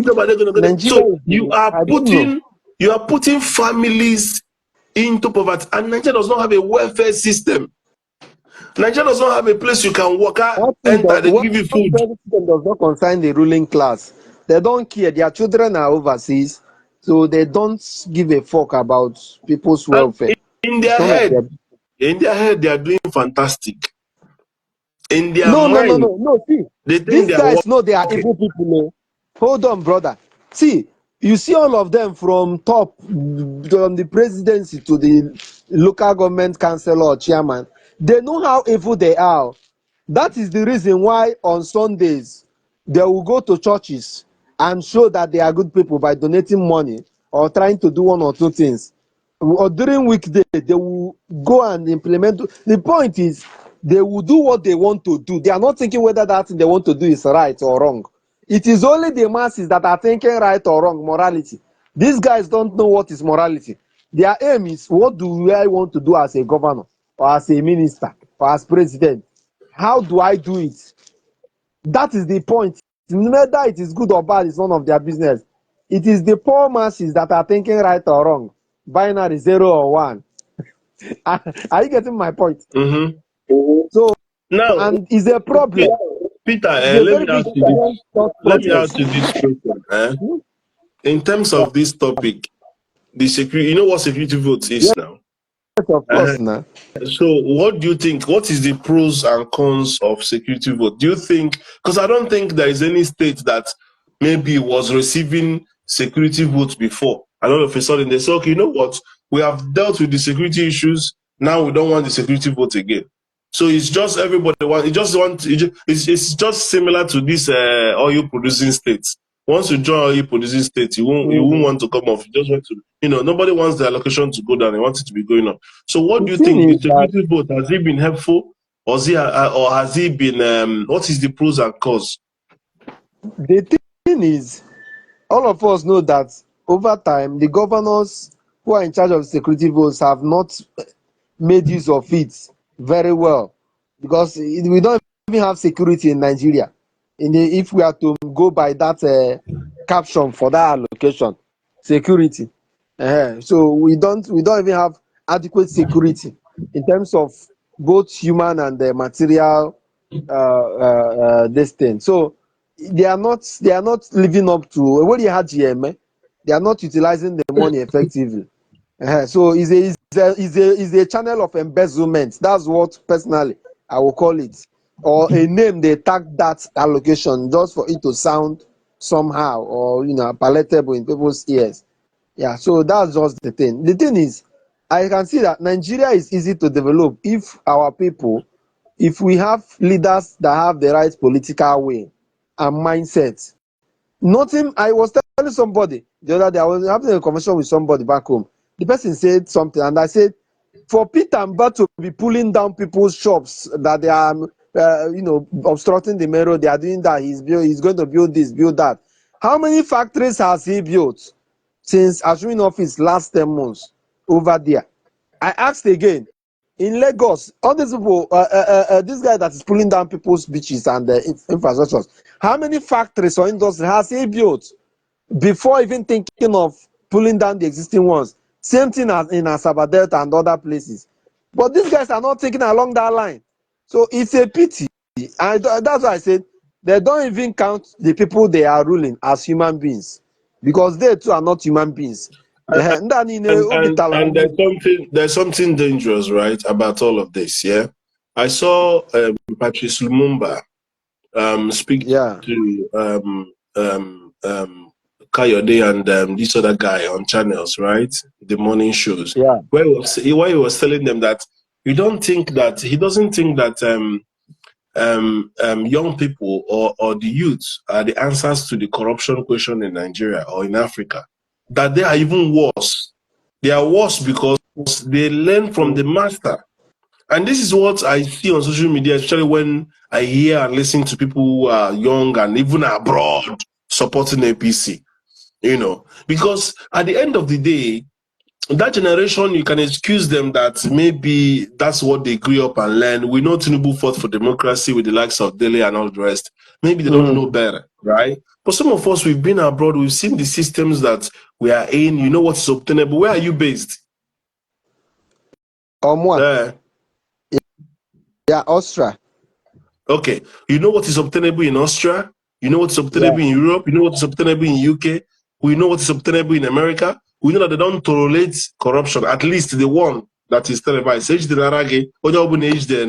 Nigeria So I don't know. you are putting families into poverty, and Nigeria does not have a welfare system. Nigeria does not have a place you can work out, enter, they What give you food. system does not concern the ruling class. They don't care. Their children are overseas, so they don't give a fuck about people's And welfare. in It's their none of head, their. they are doing fantastic. In their No, no, no, mind, no, no. See, they think these they are guys know they are working. evil people. Hold on, brother. See, you see all of them from top, from the presidency to the local government councillor or chairman. They know how evil they are. That is the reason why on Sundays they will go to churches and show that they are good people by donating money or trying to do one or two things. Or during weekday, they will go and implement. The point is, they will do what they want to do. They are not thinking whether that thing they want to do is right or wrong. It is only the masses that are thinking right or wrong morality. These guys don't know what is morality. Their aim is, what do I want to do as a governor or as a minister or as president? How do I do it? That is the point. Whether it is good or bad is none of their business. It is the poor masses that are thinking right or wrong. Binary 0 or 1. Are you getting my point? Mhm. So, Now, and it's a problem. Peter, It's a let me very big ask you this. thought Let me process. ask you this question. Hmm? In terms of this topic, the security, you know what security vote Yes, is now? of Uh-huh. course, now. So, what do you think? What is the pros and cons of security vote? Do you think? Because I don't think there is any state that maybe was receiving security votes before. And all of a sudden they say, okay, you know what? We have dealt with the security issues. Now we don't want the security vote again. So it's just everybody want. It just want. It's just similar to this oil producing states. Once you join oil producing states, you won't Mhm. want to come off. You just want to. Nobody wants the allocation to go down. They want it to be going up. So what The do you thing think? The is that security vote, has it been helpful, or has it been? What is the pros and cons? the thing is, all of us know that over time, the governors who are in charge of security votes have not made use of it very well because we don't even have security in Nigeria. If we are to go by that caption for that allocation, security. So we don't even have adequate security in terms of both human and material this thing. So they are not living up to what you had GM. They are not utilizing the money effectively. So it's a channel of embezzlement. That's what personally I will call it, or a name they tag that allocation just for it to sound somehow or palatable in people's ears. Yeah, so that's just the thing. The thing is, I can see that Nigeria is easy to develop if our people, if we have leaders that have the right political will and mindset. Nothing. I was telling somebody the other day, I was having a conversation with somebody back home. The person said something, and I said, for Peter Mba to be pulling down people's shops that they are, obstructing the main road, they are doing that. He's going to build this, build that. How many factories has he built since assuming office last 10 months over there? I asked again, in Lagos, all these people, this guy that is pulling down people's beaches and infrastructures, how many factories or industries has he built before even thinking of pulling down the existing ones? Same thing as in Asaba Delta and other places. But these guys are not thinking along that line. So it's a pity. And that's why I said they don't even count the people they are ruling as human beings, because they too are not human beings. And there's something dangerous, right, about all of this. Yeah, I saw Patrice Lumumba speak Yeah, to Kayode and this other guy on channels, right, the morning shows, yeah. where he was telling them that he doesn't think that young people or the youth are the answers to the corruption question in Nigeria or in Africa. That they are even worse. They are worse because they learn from the master. And this is what I see on social media, especially when I hear and listen to people who are young and even abroad supporting APC, because at the end of the day, that generation, you can excuse them that maybe that's what they grew up and learned. We know Tinubu fought for democracy with the likes of Dele and all the rest. Maybe they don't know Mm. better, right? But some of us, we've been abroad, we've seen the systems that we are in, you know what is obtainable. Where are you based? What? Uh, Yeah, Austria. okay, you know what is obtainable in Austria? You know what is Yeah. obtainable in Europe? You know what is obtainable in UK? We know what is obtainable in America. We know that they don't tolerate corruption, at least the one that is televised. Age the Narage, onye ọbụla age the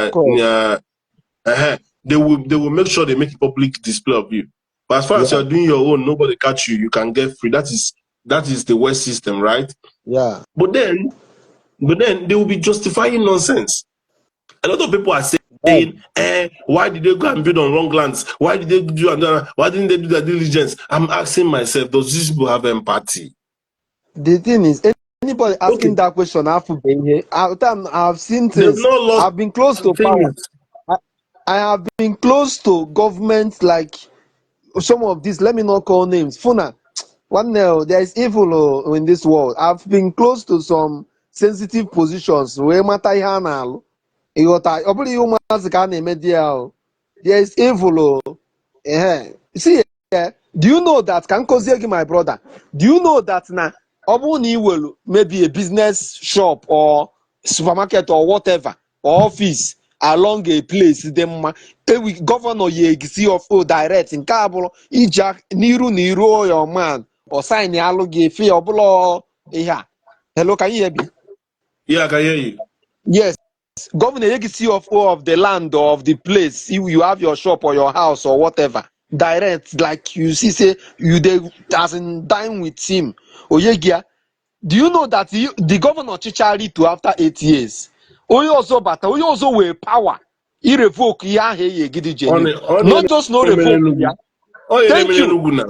Of course. they will make sure they make a public display of you. But as far as Yeah, you're doing your own, nobody catch you, you can get free. That is the West system, right? yeah. But then they will be justifying nonsense. A lot of people are That's saying, why did they go and build on wrong lands? Why did they do and why didn't they do their diligence? I'm asking myself, does these people have empathy? the thing is, anybody asking Okay, that question, I've seen they've things. not lost I've been close to power. things. I, I have been close to government, like some of these. Let me not call names. Funa, one now there is evil in this world. I've been close to some sensitive positions. Where matter ihe a na-alụ. Ịghọta, ọ bụrụ ihe ụmụazị ka a na-eme di ya o. There is evil. See, do you know that, ka m kụzie gị, my brother, do you know that na ọ bụrụ na ị welu maybe a business shop or supermarket or whatever or office along a place dị mma, gọvanọ ya egisi of direct, nke a bụrụ iji n'iru na iru your man or sign alụ gị efe ọbụla ihe a. Hello, can you hear me? Yeah, I can hear you. Yes. Governor Yegisi of the land or of the place, you have your shop or your house or whatever, direct, like you see, say you they as in dine with him. Oyegia, do you know that the governor chichari to after 8 years? Oye also but Oye also will power. He revoke ya he gidi On genuine. the on Not just no revoke ya. Thank you. now.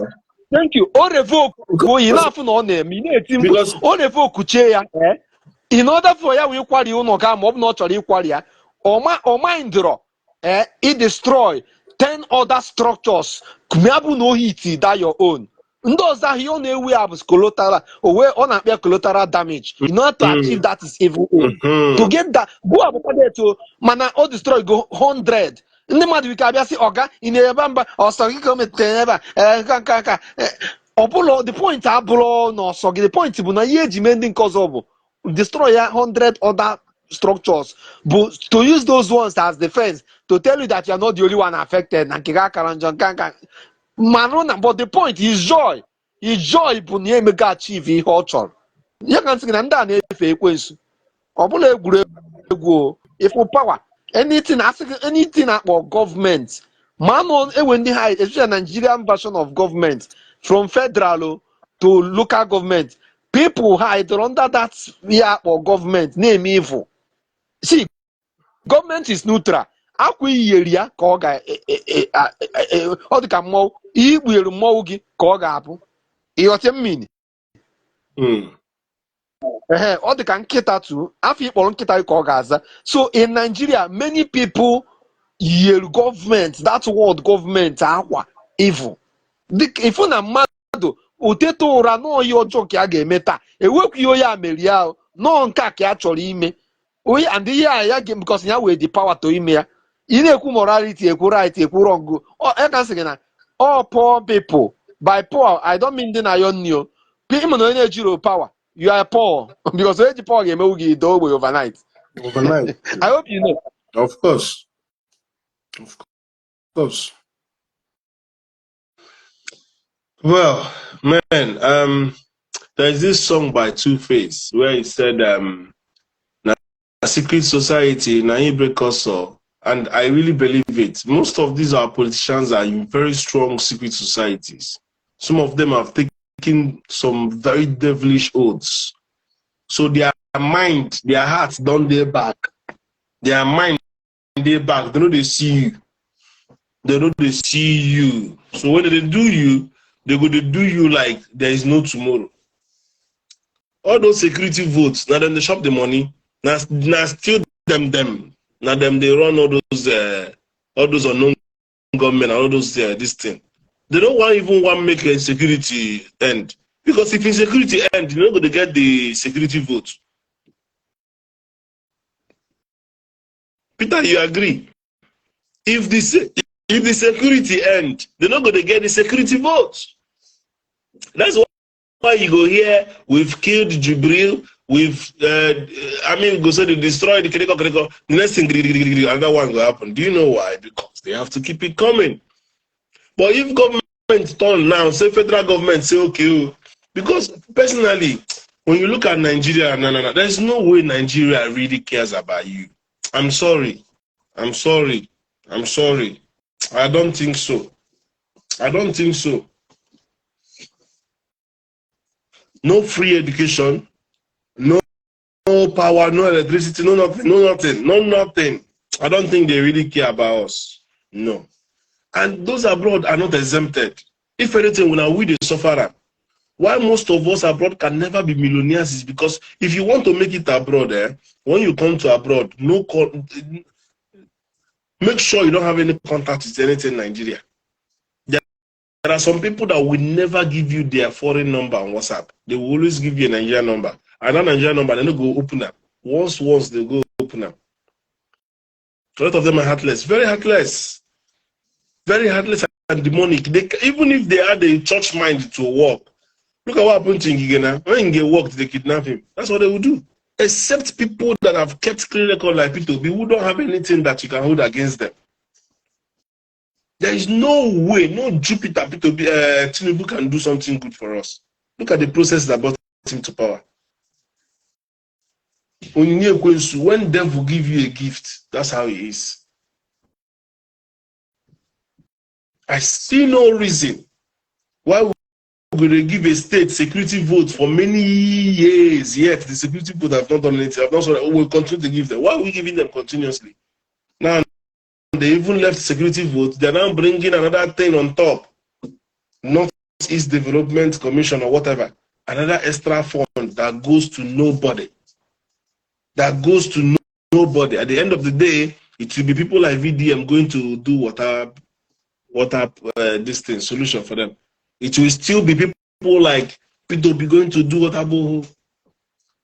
Thank you. O revoke go Because, enough no name. because O revoke che ya. In order for ya we kwari ụnọ ga ma ọ bụ na ọ chọrọ ịkwari ya, ọ mindrọ i destroy 10 other structures ma bụ na o hit that your own. Ndị ọzọ ahụ ihe ọ na-ewu ya bụ collateral, ọ na-akpịa collateral damage in order to achieve mm, that is evil aim. To mhm. get that, go abụkwa eto mana o destroy go 100. Ndị mmadụ wike abịa sị ọga ị na-ebe mba ọsọ gị ka o metere ebe a nka ọbụla the point abụrụ na ọsọ gị, the point bụ na ihe eji mee ndị nke ọzọ bụ destroy 100 other structures, but to use those ones as defense to tell you that you are not the only one affected. But the point is joy. Is joy bụ na emega achieve ihe ọ chọrọ. Ya ka nsị na ndị a na-efe ekwensu. Ọ bụla egwuregwu ifu power. Anything akpọ government. Man on ewe ndị high, especially Nigerian version of government from federal to local government. People hide under that fear or government name evil. See, government is neutral. Akwa iyeri ya ka ọ ga ọ dị ka mmọnwụ ikpughere mmọnwụ gị ka ọ ga-abụ ịghọta mmiri ọ dị ka nkịta tu afọ ịkpọrọ nkịta gị ka ọ ga-aza. So in Nigeria many people yiri government, that word government akwa evil. Ifu na mmadụ oteta ụra n'oyi ọjọọ ka a ga-eme taa ewekwu onye a mere ya nọọ nke a ka a chọrọ ime onye and ihe a ya ga because ya wee the power to ime ya. Ị na-ekwu morality, ekwu right, ekwu wrong. I can say na all poor people. By poor I don't mean ndị na-ayọ nni o. People na onye ejiro power, you are poor because onye ji power ga-emewu gị doo ogbe overnight. I hope you know. Of course. Of course. Well, man, there's this song by Two-Face where he said, a secret society, na he break us all. And I really believe it. Most of these our politicians are in very strong secret societies. Some of them have taken some very devilish oaths. So their mind, their hearts don't they back. Their mind they back. They know they see you. They know they see you. So when they do you, they're going to do you like there is no tomorrow. All those security votes, now them they shop the money, now still them. Now them they run all those unknown government, all those this thing. They don't want to make a security end. Because if insecurity end, you're not going to get the security vote. Peter, you agree? If the security end, they're not going to get the security vote. That's why you go here, we've killed Jibril, we've, go say they destroy the Kiriko. The next thing, another one will happen. Do you know why? Because they have to keep it coming. But if government turn now, say federal government say, okay, because personally, when you look at Nigeria, there's no way Nigeria really cares about you. I'm sorry. I don't think so. No free education, no power, no electricity, no nothing. I don't think they really care about us. No. And those abroad are not exempted. If anything, when we the sufferer, why most of us abroad can never be millionaires is because if you want to make it abroad, when you come to abroad, make sure you don't have any contact with anything in Nigeria. There are some people that will never give you their foreign number on WhatsApp. They will always give you a Nigerian number. And that Nigerian number, they don't go open up. Once they go open up. A lot of them are heartless. Very heartless. Very heartless and demonic. Even if they add a church mind to work, look at what happened to Ngigena. When Nge worked, they kidnap him. That's what they will do. Except people that have kept clean record like P2B who don't have anything that you can hold against them. There is no way, no Jupiter P2B, Tinubu can do something good for us. Look at the process that brought him to power. When devil give you a gift, that's how it is. I see no reason why we will give a state security vote for many years, yet the security vote have not done anything. We'll continue to give them. Why are we giving them continuously? Now, they even left security vote. They're now bringing another thing on top. Northeast Development Commission or whatever. Another extra fund that goes to nobody. At the end of the day, it will be people like VDM going to do water this thing, solution for them. It will still be people like P2B going to do water boho.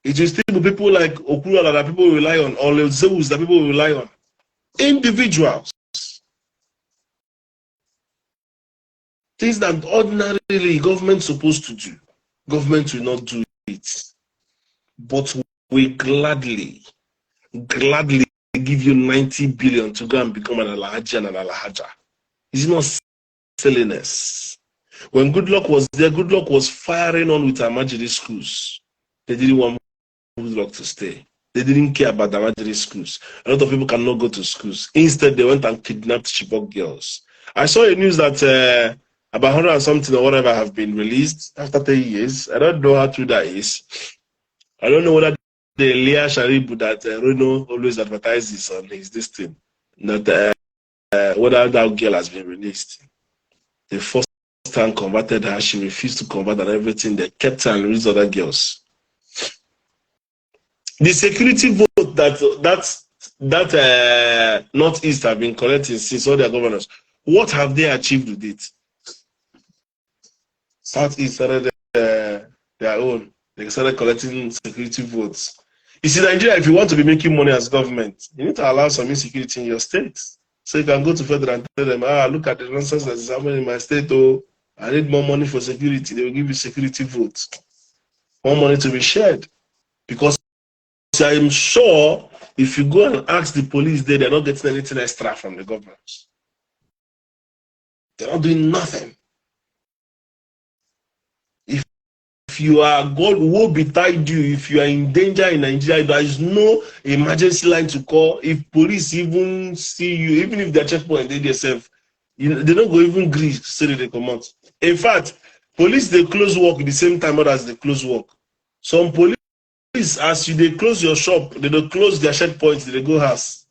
It will still be people like Okura that people rely on, or Zeus that people rely on. Individuals. Things that ordinarily government is supposed to do. Government will not do it. But we gladly give you 90 billion to go and become an Alhaji and an Alhaja. It's not silliness. When Goodluck was there, Goodluck was firing on with Amajiri schools. They didn't want Goodluck to stay. They didn't care about the Amajiri schools. A lot of people cannot go to schools. Instead, they went and kidnapped Chibok girls. I saw a news that about 100 and something or whatever have been released after 10 years. I don't know how true that is. I don't know whether the Leah Sharibu that Reno always advertises on his this thing, that whether that girl has been released. The first time converted her, she refused to convert and everything. They kept her and released other girls. The security vote that Northeast have been collecting since all their governors, what have they achieved with it? Southeast started their own. They started collecting security votes. You see, Nigeria, if you want to be making money as government, you need to allow some insecurity in your state. So you can go to federal and tell them, look at the nonsense that is happening in my state. Oh, I need more money for security. They will give you security votes. More money to be shared. Because I'm sure if you go and ask the police there, they're not getting anything extra from the government. They're not doing nothing. If you are God, woe betide you. If you are in danger in Nigeria, there is no emergency line to call. If police even see you, even if they're checkpoint, they themselves, they don't go even agree say they come out. In fact, police they close work at the same time as they close work. Some police, as they close your shop, they don't close their checkpoints, they go house.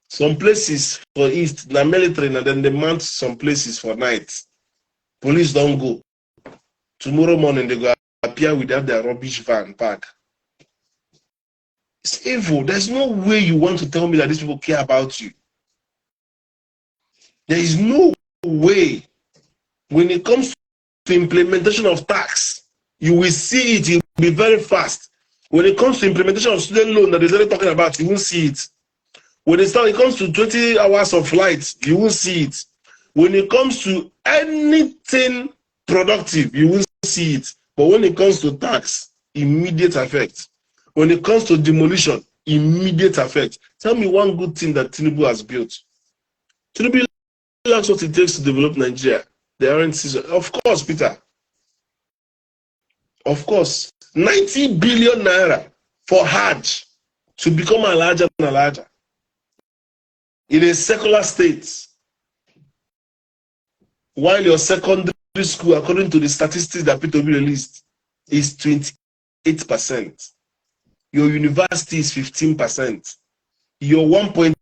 Some places for east, the military, and then they mount some places for night. Police don't go. Tomorrow morning, they go appear without their rubbish van pack. It's evil. There's no way you want to tell me that these people care about you. There is no way. When it comes to implementation of tax, you will see it. It will be very fast. When it comes to implementation of student loan that they're already talking about, you won't see it. When it comes to 20 hours of flight, you won't see it. When it comes to anything productive, you won't see it. But when it comes to tax, immediate effect. When it comes to demolition, immediate effect. Tell me one good thing that Tinubu has built. Tinubu lacks what it takes to develop Nigeria. They aren't season. Of course, Peter. Of course. 90 billion naira for Hajj to become a larger and a larger. In a secular state, while your secondary school, according to the statistics that Peter released, is 28%. Your university is 15%. Your 1.8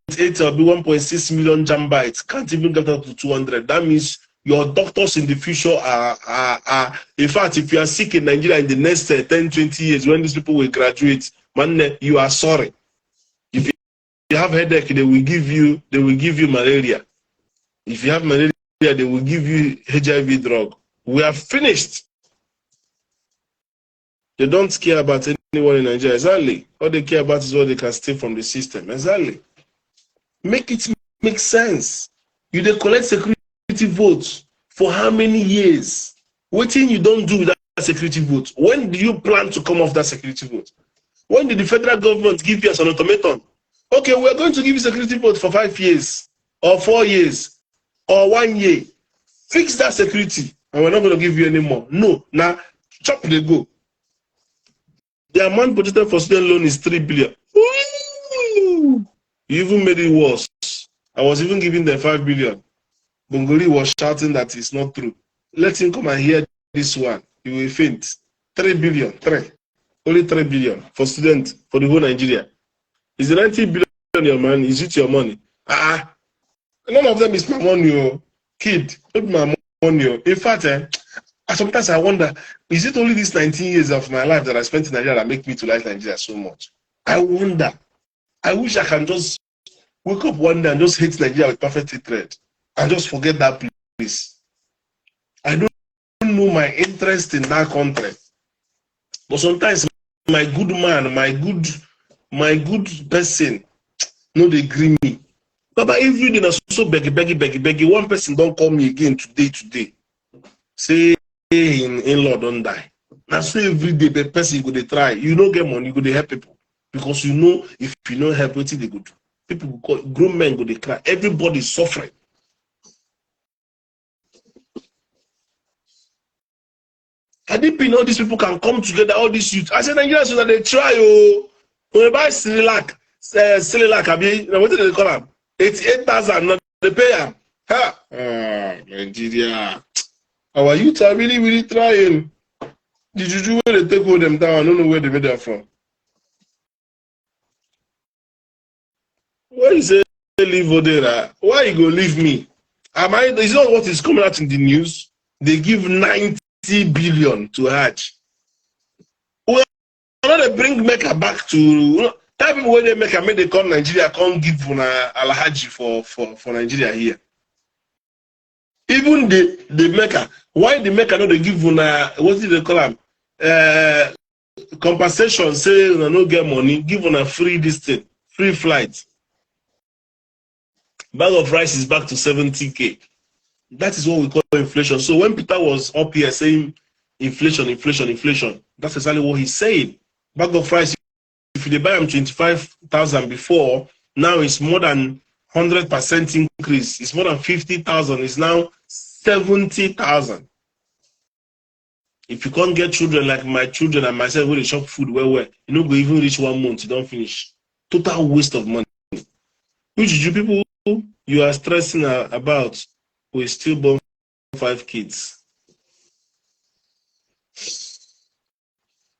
or 1.6 million jambites can't even get up to 200. That means your doctors in the future are in fact, if you are sick in Nigeria in the next 10, 20 years, when these people will graduate, man, you are sorry. If you have headache, they will give you malaria. If you have malaria, they will give you HIV drug. We are finished. They don't care about anyone in Nigeria. Exactly. All they care about is what they can steal from the system. Exactly. Make it make sense. You dey collect security votes for how many years? What thing you don't do with that security vote? When do you plan to come off that security vote? When did the federal government give you as an automaton? Okay, we're going to give you security vote for 5 years or 4 years or 1 year. Fix that security and we're not going to give you any more. No, now chop they go. The amount budgeted for student loan is 3 billion. Ooh! You even made it worse. I was even giving them 5 billion. Bongoli was shouting that it's not true. Let him come and hear this one. He will faint. 3 billion. 3. Only 3 billion for students for the whole Nigeria. Is the 90 billion your money? Is it your money? None of them is my money, kid. Not my money. In fact, sometimes I wonder, is it only these 19 years of my life that I spent in Nigeria that make me to like Nigeria so much? I wonder. I wish I can just wake up one day and just hate Nigeria with perfect hatred and just forget that place. I don't know my interest in that country. But sometimes my good man, my good person, no, they agree me. But every day, so beggy. One person don't call me again today. Say, in-law don't die. Now, so every day, the person go they try. You don't get money, you go they help people. Because you know, if you don't help, what they go do? People go call, grown men go they cry. Everybody is suffering. Had it been all these people can come together, all these youth. I said, Nigerians, so that they try, when you buy Sililac, I mean, what do they call them? 88,000, not they pay them. Ha! Nigeria. Our youth are really, really trying. The juju where they take hold them down, I don't know where they made them from. Why you say leave Odera? Why you go leave me? Is not what is coming out in the news? They give 90 billion to Hajj. Well, they bring Mecca back to that people when they Mecca make they come Nigeria, can't give Al Hajj for Nigeria here. Even the Mecca, why the Mecca not they give what did they call them? Compensation, say no get money, give on a free distance, free flight. Bag of rice is back to 70K. That is what we call inflation. So when Peter was up here saying inflation, that's exactly what he's saying. Bag of rice, if you buy them 25,000 before, now it's more than 100% increase. It's more than 50,000. It's now 70,000. If you can't get children like my children and myself, where they shop food well, you know, go even reach 1 month, you don't finish. Total waste of money. Which you people you are stressing about will still born 5 kids.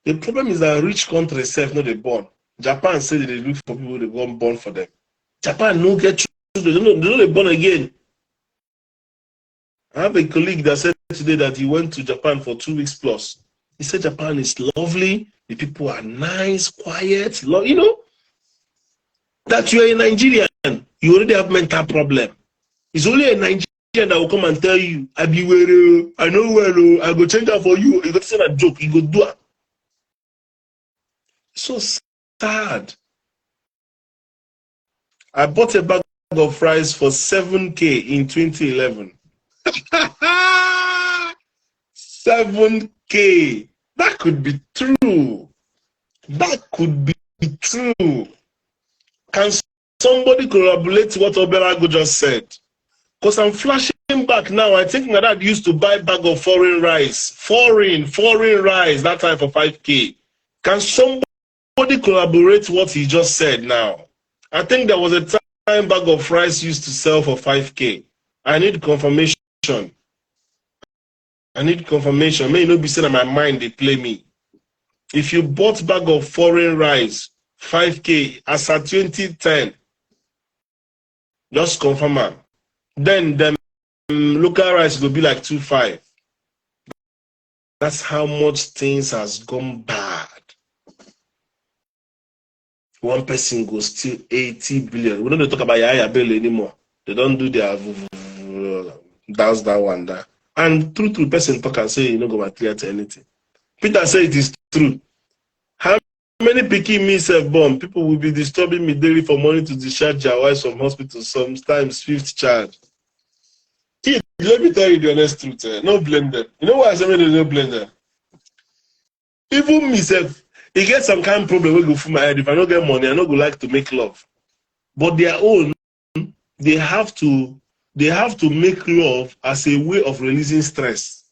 The problem is that rich countries self not they born. Japan said they look for people they want born for them. Japan no get children, they don't they born again. I have a colleague that said today that he went to Japan for 2 weeks plus. He said Japan is lovely, the people are nice, quiet, you know. That you are a Nigerian, you already have mental problem. It's only a Nigerian that will come and tell you, I be well, I know well, I go change that for you. You go to say a joke, you go do it. So sad. I bought a bag of rice for 7K in 2011. 7K. That could be true. That could be true. Can somebody corroborate what Oberago just said? Because I'm flashing back now. I think my dad used to buy a bag of foreign rice. Foreign rice that time for 5K. Can somebody corroborate what he just said now? I think there was a time bag of rice used to sell for 5K. I need confirmation. May not be saying in my mind they play me. If you bought bag of foreign rice, 5K as at 2010, just confirm it. Then the local rice will be like 2.5. That's how much things has gone bad. One person goes steal 80 billion. We don't talk about Yaya Bello anymore. They don't do their that's that one there. And true person talk and say you don't go material to anything. Peter said it is true. How many pikin me self-born? People will be disturbing me daily for money to discharge their wives from hospital, sometimes 5th charge. Let me tell you the honest truth. No blame them. You know why I say no blame them? Even myself, it gets some kind of problem. We go through my head. If I don't get money, I don't go like to make love. But their own, they have to make love as a way of releasing stress.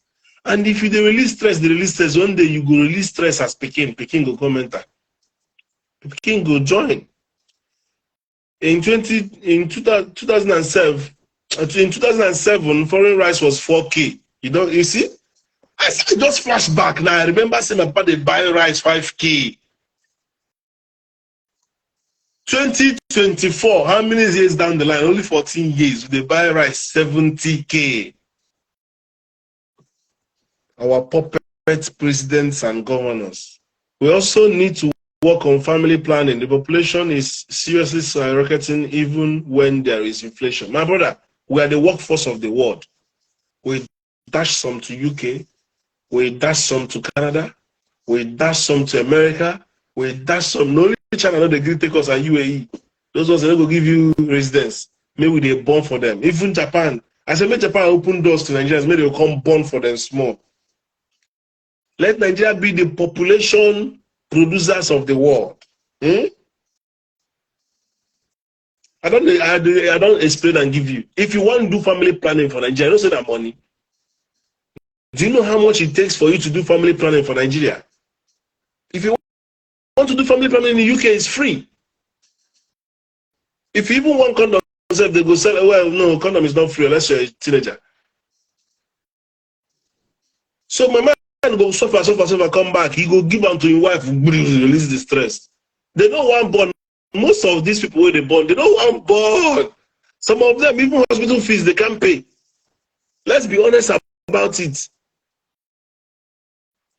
And if you release stress, one day you go release stress as Peking go commenter. Peking go join. In 2007, foreign rice was 4K. You see? I just flash back now. I remember saying my papa they buy rice 5K. 2024, how many years down the line? Only 14 years. They buy rice 70K. Our puppet presidents and governors. We also need to work on family planning. The population is seriously skyrocketing even when there is inflation. My brother, we are the workforce of the world. We dash some to UK. We dash some to Canada. We dash some to America. We dash some. No, China not the great take us and UAE. Those ones they will give you residence. Maybe they born for them. Even Japan. I said, make Japan open doors to Nigerians. Maybe they'll come born for them small. Let Nigeria be the population producers of the world. I don't explain and give you. If you want to do family planning for Nigeria, don't say that money. Do you know how much it takes for you to do family planning for Nigeria? If you want to do family planning in the UK, it's free. If you even want condoms say they go sell. Well, no, condom is not free unless you're a teenager. So my man go suffer, come back. He go give am to his wife, release the stress. They don't want born. Most of these people where they born, they don't want born. Some of them, even hospital fees, they can't pay. Let's be honest about it.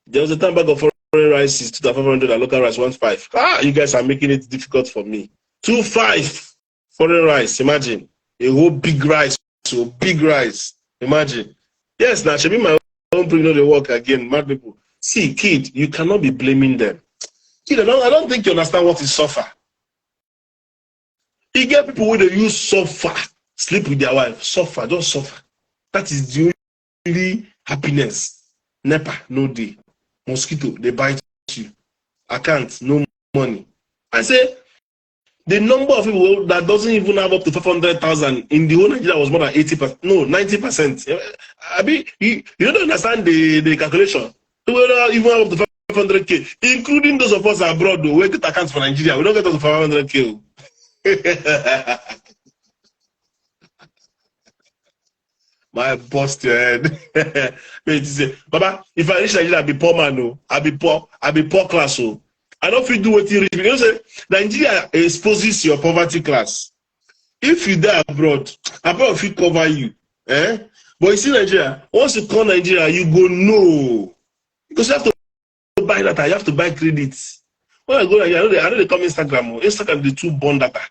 There was a time bag of foreign rice is 2,500 and local rice 1.5. Ah, you guys are making it difficult for me. 2.5 foreign rice. Imagine a whole big rice. So big rice. Imagine. Yes, now should be my own people know they work again. Mad people. See, kid, you cannot be blaming them. Kid, I don't think you understand what is suffer. You get people where they use suffer, sleep with their wife, suffer, just suffer. That is the only happiness. NEPA, no day. Mosquito, they bite you. Account, no money. I say, the number of people that doesn't even have up to 500,000 in the whole Nigeria was more than 80%, no, 90%. I mean, you don't understand the calculation. We don't even have up to 500K, including those of us abroad, though, we get accounts for Nigeria. We don't get up to 500K. My bust your head. Say, Baba, if I reach Nigeria, I'll be poor man. No, I'll be poor class. So I don't feel do what you reach. Because Nigeria exposes your poverty class. If you die abroad will cover you. Eh? But you see Nigeria, once you call Nigeria, you go no. Because you have to buy data, you have to buy credits. When I go Nigeria, I know they come Instagram. Instagram, the two bond data.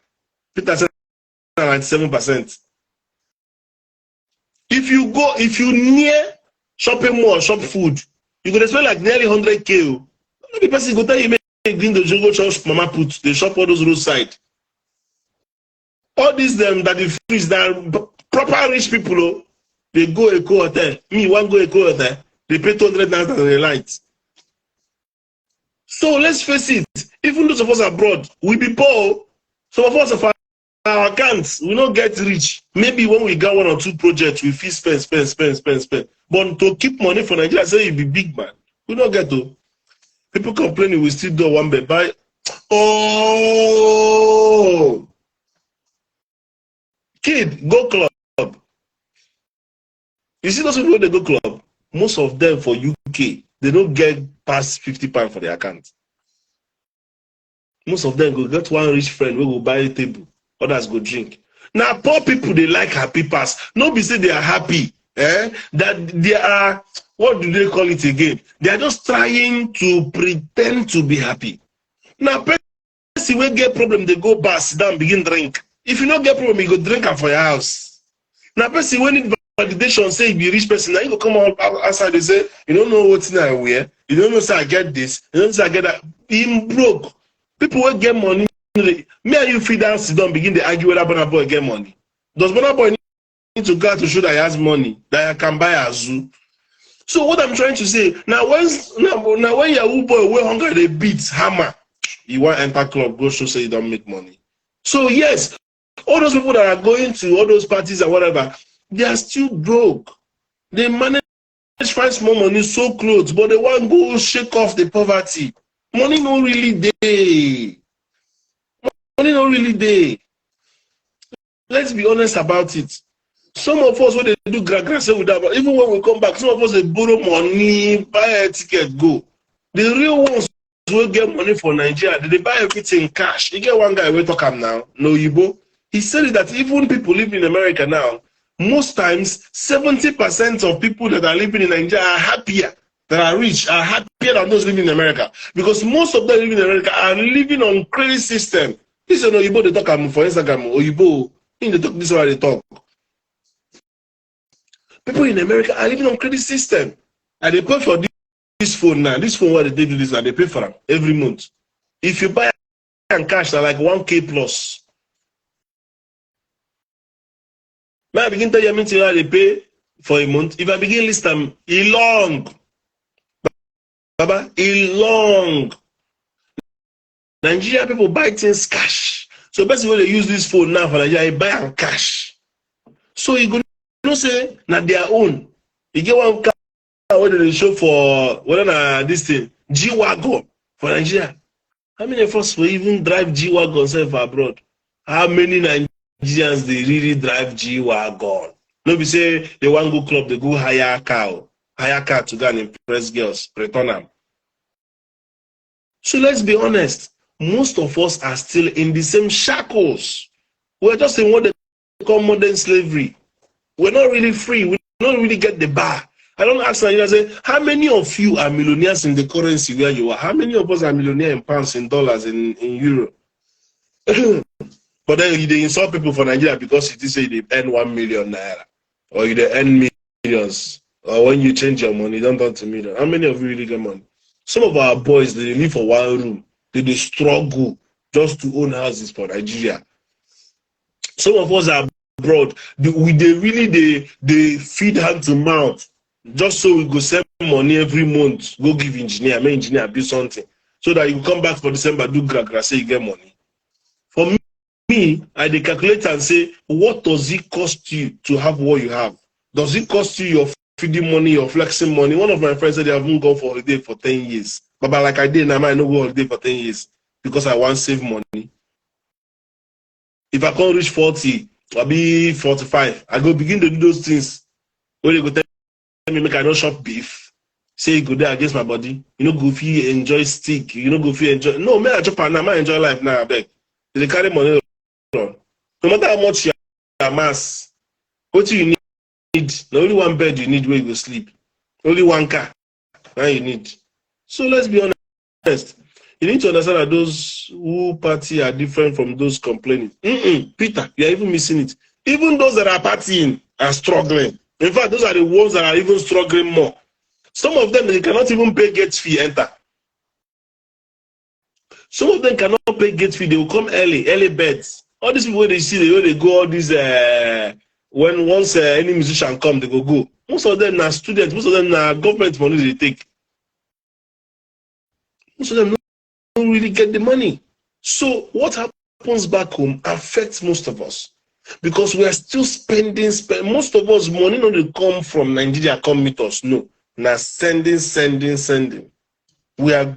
97%. If you near shopping mall, shop food, you gonna spend like nearly 100K. The person go tell you make green the jungle church mama put, they shop all those roadside. All these them that the fridge that proper rich people, they go a hotel. Me one go a hotel, they pay 200 naira on the light. So let's face it, even those of us abroad, we be poor. Some of us are our accounts, we don't get rich. Maybe when we got 1 or 2 projects, we feel spend. But to keep money for Nigeria, say you be big man. We don't get to. People complaining, we still do one bed buy. Oh, kid, go club. You see those people when they go club, most of them for UK, they don't get past £50 for their account. Most of them go get one rich friend who will buy a table. Others go drink. Now, poor people, they like happy pass. Nobody say they are happy. That they are, what do they call it again? They are just trying to pretend to be happy. Now, person will get problem, they go bar, sit down, begin drink. If you don't get problem, you go drink am for your house. Now, person when need validation, say you be rich person, now you go come outside, they say, you don't know what I wear, you don't know say I get this, you don't know say I get that. Him broke. People will get money. Me and you fit down, sit down, begin to argue whether Burna Boy get money. Does Burna Boy need to go to show that he has money, that I can buy a zoo? So what I'm trying to say, now when your boy wey hunger they beat hammer, you want enter club, go show say you don't make money. So yes, all those people that are going to all those parties and whatever, they are still broke. They manage to find small money, so clothes, but they want go shake off the poverty. Money no really dey. Money not really there. Let's be honest about it. Some of us, when they do grass with that, but even when we come back, some of us they borrow money, buy a ticket, go. The real ones will get money for Nigeria. They buy everything cash. You get one guy we talk him now, no Yibo. He said that even people living in America now, most times 70% of people that are living in Nigeria are happier, that are rich, are happier than those living in America. Because most of them living in America are living on credit system. This is Oyibo they talk for Instagram. Oyibo, in the talk, this is why they talk. People in America are living on credit system. And they pay for this phone now. This phone, what they do this now, they pay for them every month. If you buy and cash, they're like 1K plus. Now I begin to tell you how they pay for a month. If I begin list them, it's long. Baba, it's long. Nigeria people buy things cash. So basically when they use this phone now for Nigeria, they buy and cash. So you go say na their own. You get one car where they show for whether this thing G-Wagon for Nigeria. How many of us will even drive G-Wagon for abroad? How many Nigerians, they really drive G-Wagon. No be say they want go club, they go hire car to go and impress girls, return them. So let's be honest, most of us are still in the same shackles. We're just in what they call modern slavery. We're not really free. We don't really get the bar. I don't ask Nigerians, say, how many of you are millionaires in the currency where you are? How many of us are millionaires in pounds, in dollars, in euro? But then they insult people for Nigeria because you say they earn 1 million naira or you they earn millions. Or when you change your money, don't turn to million. How many of you really get money? Some of our boys, they live for one room. They struggle just to own houses for Nigeria. Some of us are abroad. They feed hand to mouth just so we go send money every month. Go give engineer, make engineer build something. So that you come back for December, do gra say you get money. For me, I dey calculate and say, what does it cost you to have what you have? Does it cost you your feeding money, your flexing money? One of my friends said they haven't gone for holiday for 10 years. But like I did, now I no go holiday for 10 years because I want to save money. If I can't reach 40, I'll be 45. I go begin to do those things. When they go tell me, make I not shop beef. Say you go there against my body. You know, go feel enjoy steak. You know, go feel enjoy. No, man, I chop now. I enjoy life now. I beg. They carry money on. No matter how much you amass, what you need? The only one bed you need where you go sleep. Only one car. Now you need. So let's be honest. You need to understand that those who party are different from those complaining. Peter, you are even missing it. Even those that are partying are struggling. In fact, those are the ones that are even struggling more. Some of them, they cannot even pay gate fee, enter. Some of them cannot pay gate fee. They will come early beds. All these people they see, they go all these, when once any musician come, they go. Most of them are students. Most of them are government money they take. Most of them don't really get the money. So what happens back home affects most of us because we are still spending. Most of us money not they come from Nigeria, come meet us. No, now sending. We are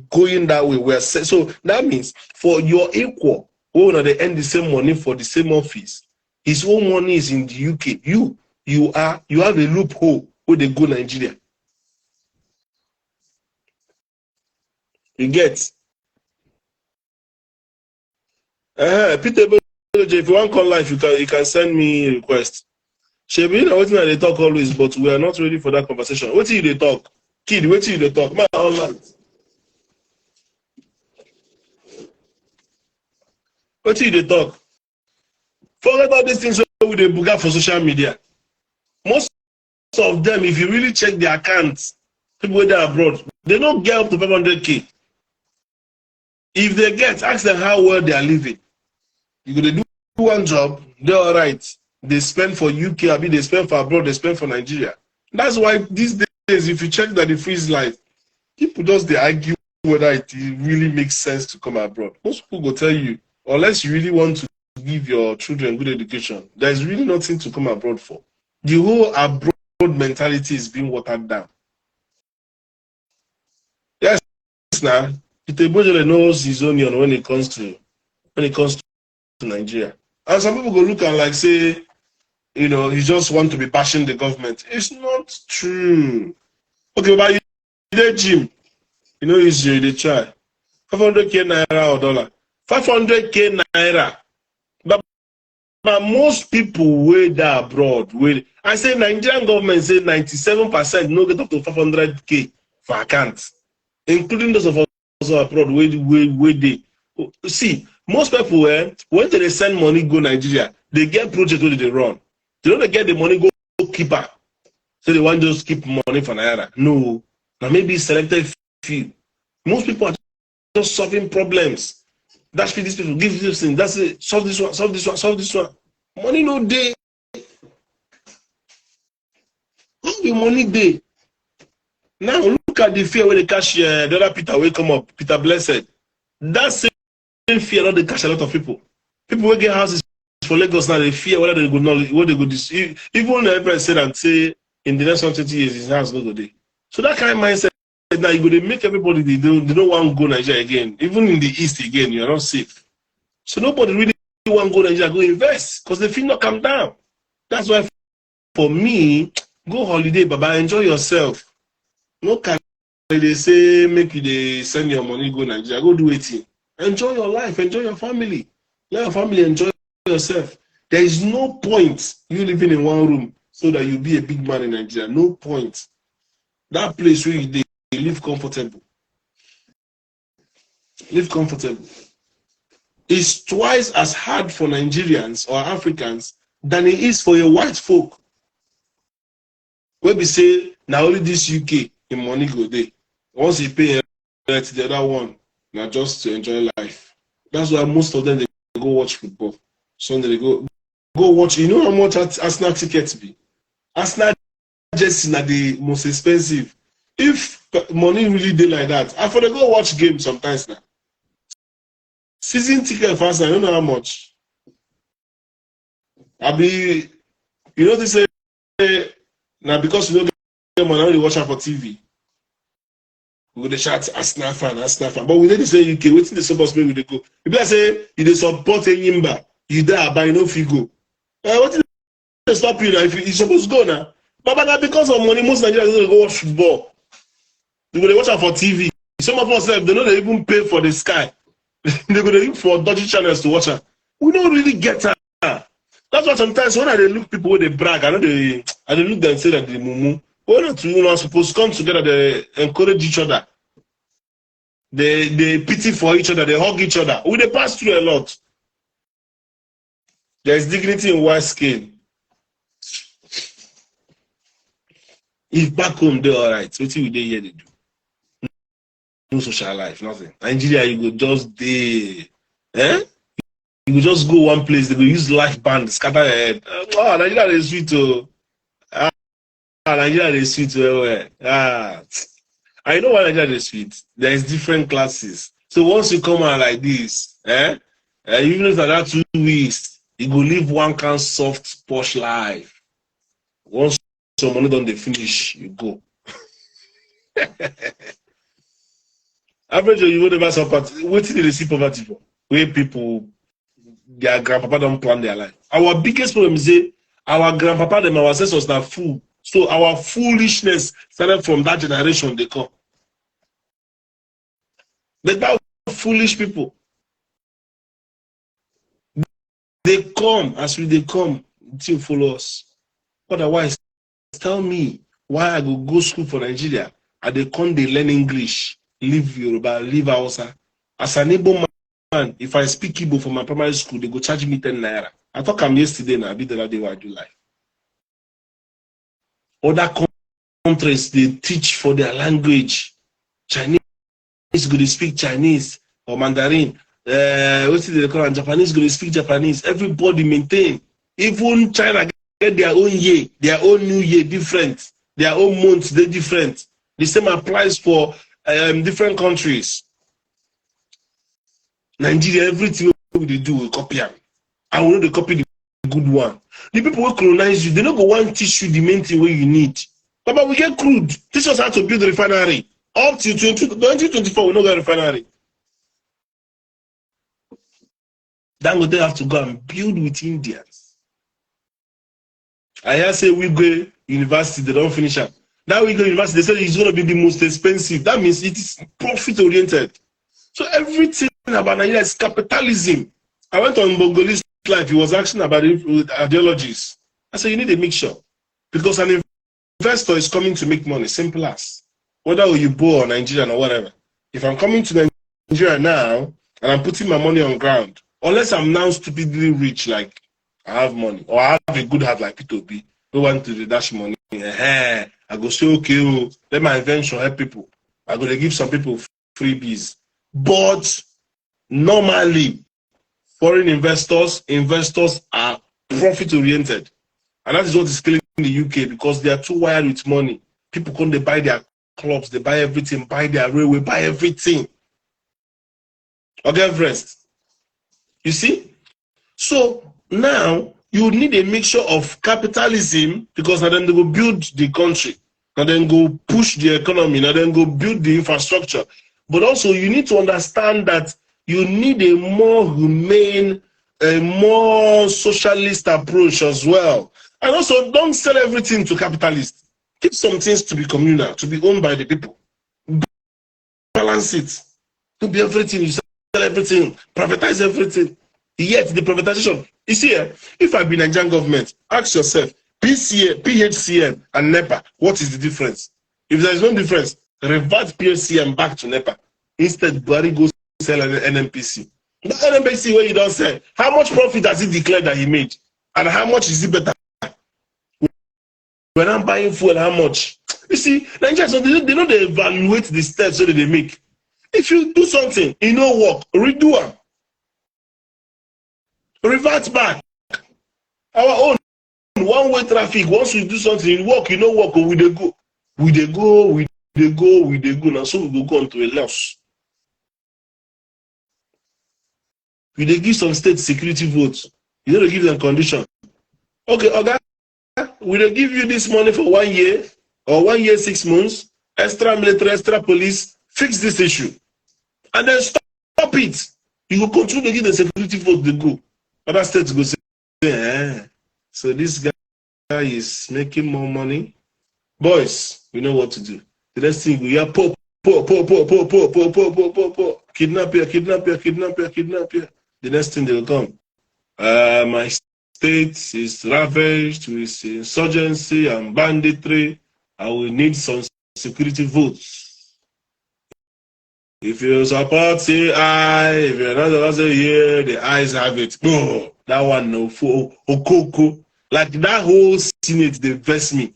going that way. So that means for your equal, when they earn the same money for the same office, his own money is in the UK. You have a loophole where they go Nigeria. You get. Peter, if you want to call live, you can send me a request. Shebi, na wetin they talk always, but we are not ready for that conversation. What you they talk? Kid, what you they talk? Man, all right. What you they talk? Forget all these things with the buga for social media. Most of them, if you really check their accounts, people that are abroad, they don't get up to 500K. If they get, ask them how well they are living. You go to do one job, they're all right. They spend for UK, I mean, they spend for abroad, they spend for Nigeria. That's why these days, if you check that the freeze life, people just they argue whether it really makes sense to come abroad. Most people will tell you, unless you really want to give your children good education, there's really nothing to come abroad for. The whole abroad mentality is being watered down. Yes, now Peter Bojele knows his onion when it comes to Nigeria. And some people go look and like say, you know, he just want to be bashing the government. It's not true. Okay, but you did gym. You know, it's the try. 500K naira or dollar. 500K naira. But most people way there abroad. I say Nigerian government say 97% no get up to 500K for account, including those of us abroad where they see. Most people, when they send money go Nigeria, they get project where they run. They don't get the money go keeper. So they want to just keep money for Naira. No. Now maybe selected few. Most people are just solving problems. That's for these people. Give this thing. That's it. Solve this one. Solve this one. Solve this one. Money no day. How be money day? Now look at the fear where they cash the other Peter will come up. Peter Blessed. That same fear not they cash a lot of people. People will get houses for Lagos now, they fear whether they go not what they go this. Even the president said and say in the next 20 years his house no go there. So that kind of mindset now you go to make everybody they don't want to go Nigeria again. Even in the east again, you are not safe. So nobody really want to go to Nigeria, go invest because the fee not come down. That's why for me, go holiday, Baba, enjoy yourself. No can they say make you they send your money go Nigeria, go do it. Enjoy your life, enjoy your family. Let your family enjoy yourself. There is no point you living in one room so that you be a big man in Nigeria. No point. That place where you live comfortable. Live comfortable. It's twice as hard for Nigerians or Africans than it is for a white folk. Where we say now only this UK in money go there. Once you pay the other one, now just to enjoy life. That's why most of them they go watch football. Sunday they go watch. You know how much Arsenal tickets be? Arsenal jersey are the most expensive. If money really did like that, I for the go watch games sometimes now. Season ticket for Arsenal, I don't know how much. I be, you know, they say now because you don't get money, I only watch out for TV. We go shout Arsenal fan. But we didn't say UK. Waiting the supposed to they go. If I say you dey support a Yimba, you there buy no figo. What did they stop you now? If you supposed to go now, but now because of money, most Nigerians don't go watch football. They go watch out for TV. Some of us they don't even pay for the Sky. They go look for dodgy channels to watch her. We don't really get her. That's why sometimes when I look people where they brag, I they look them and say that they mumu. We're not supposed to come together, they encourage each other. They pity for each other, they hug each other. We they pass through a lot. There's dignity in wide skin. If back home they're alright, what we they here they do? No social life, nothing. Nigeria, you go just day. You go just go one place, they go use life band, scatter your head. Oh, Nigeria is sweet too. Nigeria is sweet well. I know why Nigeria is sweet. There is different classes. So once you come out like this, even if that 2 weeks, you go live one kind of soft, posh life. Once some money done they finish, you go. Average you would never support. What did they see poverty for? Where people, their grandpapa don't plan their life. Our biggest problem is that our grandpapa and our ancestors are fool. So our foolishness started from that generation they come. But that foolish people, they come as they come to follow us. Otherwise, tell me why I go school for Nigeria and they come they learn English, live Yoruba, live Hausa. As an Igbo man, if I speak Igbo for my primary school, they go charge me 10 naira. I thought I'm yesterday now, I be the other day where I do life. Other countries they teach for their language. Chinese go to speak Chinese or Mandarin. What they call it? Japanese go to speak Japanese. Everybody maintain. Even China get their own year, their own new year different. Their own months they different. The same applies for different countries. Nigeria, everything we do, we copy them. I will not copy the good one. The people who colonize you, they don't go want to teach you the main thing where you need. But we get crude. Teach us how to build a refinery. Up to 2024, we don't get a refinery. Then they have to go and build with Indians. I hear say we go university, they don't finish up. Now we go university, they say it's going to be the most expensive. That means it is profit oriented. So everything about Nigeria is capitalism. I went on Bongoli's life, he was asking about ideologies. I said, you need a mixture. Because an investor is coming to make money, simple as. Whether you born or Nigerian or whatever. If I'm coming to Nigeria now, and I'm putting my money on ground, unless I'm now stupidly rich, like I have money, or I have a good heart like P2B, who want to dash money, I go say, okay, let my invention help people. I go to give some people freebies. But normally, foreign investors are profit-oriented. And that is what is killing the UK because they are too wired with money. People come, they buy their clubs, they buy everything, buy their railway, buy everything. Okay, rest. You see? So now you need a mixture of capitalism because now then they go build the country, now then go push the economy, now then go build the infrastructure. But also you need to understand that you need a more humane a more socialist approach as well. And also, don't sell everything to capitalists. Keep some things to be communal, to be owned by the people. Balance it. Don't be everything, you sell everything, privatize everything. Yet the privatization, you see, if I be Nigerian government, ask yourself, PCA, PHCM, and NEPA, what is the difference? If there is no difference, revert PHCM back to NEPA. Instead, Buhari goes sell an NNPC. The NNPC where you don't sell, how much profit has he declared that he made? And how much is it better? When I'm buying fuel, how much? You see, Nigerians, they don't evaluate the steps that they make. If you do something, you know work, redo them. Revert back. Our own one-way traffic. Once we do something, you work, you know work, we dey go. We dey go, we dey go, we dey go. Now so we go on to a loss. We dey give some state security votes. You know, they give them condition. Okay, okay, we dey give you this money for 1 year or 1 year, 6 months, extra military, extra police, fix this issue. And then stop it. You will continue to give the security vote to go. Other states go say, so this guy is making more money. Boys, we know what to do. The next thing we are kidnap here, kidnap here, kidnap here, kidnap here. The next thing they will come. My state is ravaged with insurgency and banditry. I will need some security votes. If you support, say aye. If you're not supposed to hear, the eyes have it. Oh, that one, no, for Okoko. Like that whole Senate, they vest me.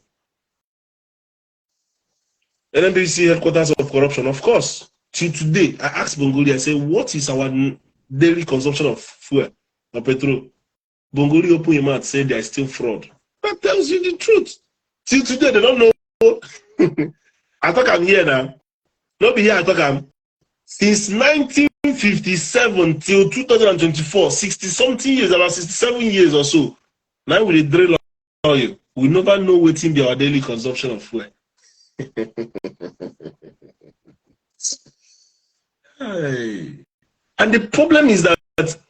NNPC headquarters of corruption, of course. Till today, I asked Bongoli, I say, what is our daily consumption of fuel or petrol? Bongoli open him mouth, say there is still fraud. That tells you the truth. Till today, they don't know. I thought I'm here now. Not be here, I thought I'm. Since 1957 till 2024, 60-something years, about 67 years or so, now we drill oil. We never know what will be our daily consumption of fuel. Hey. And the problem is that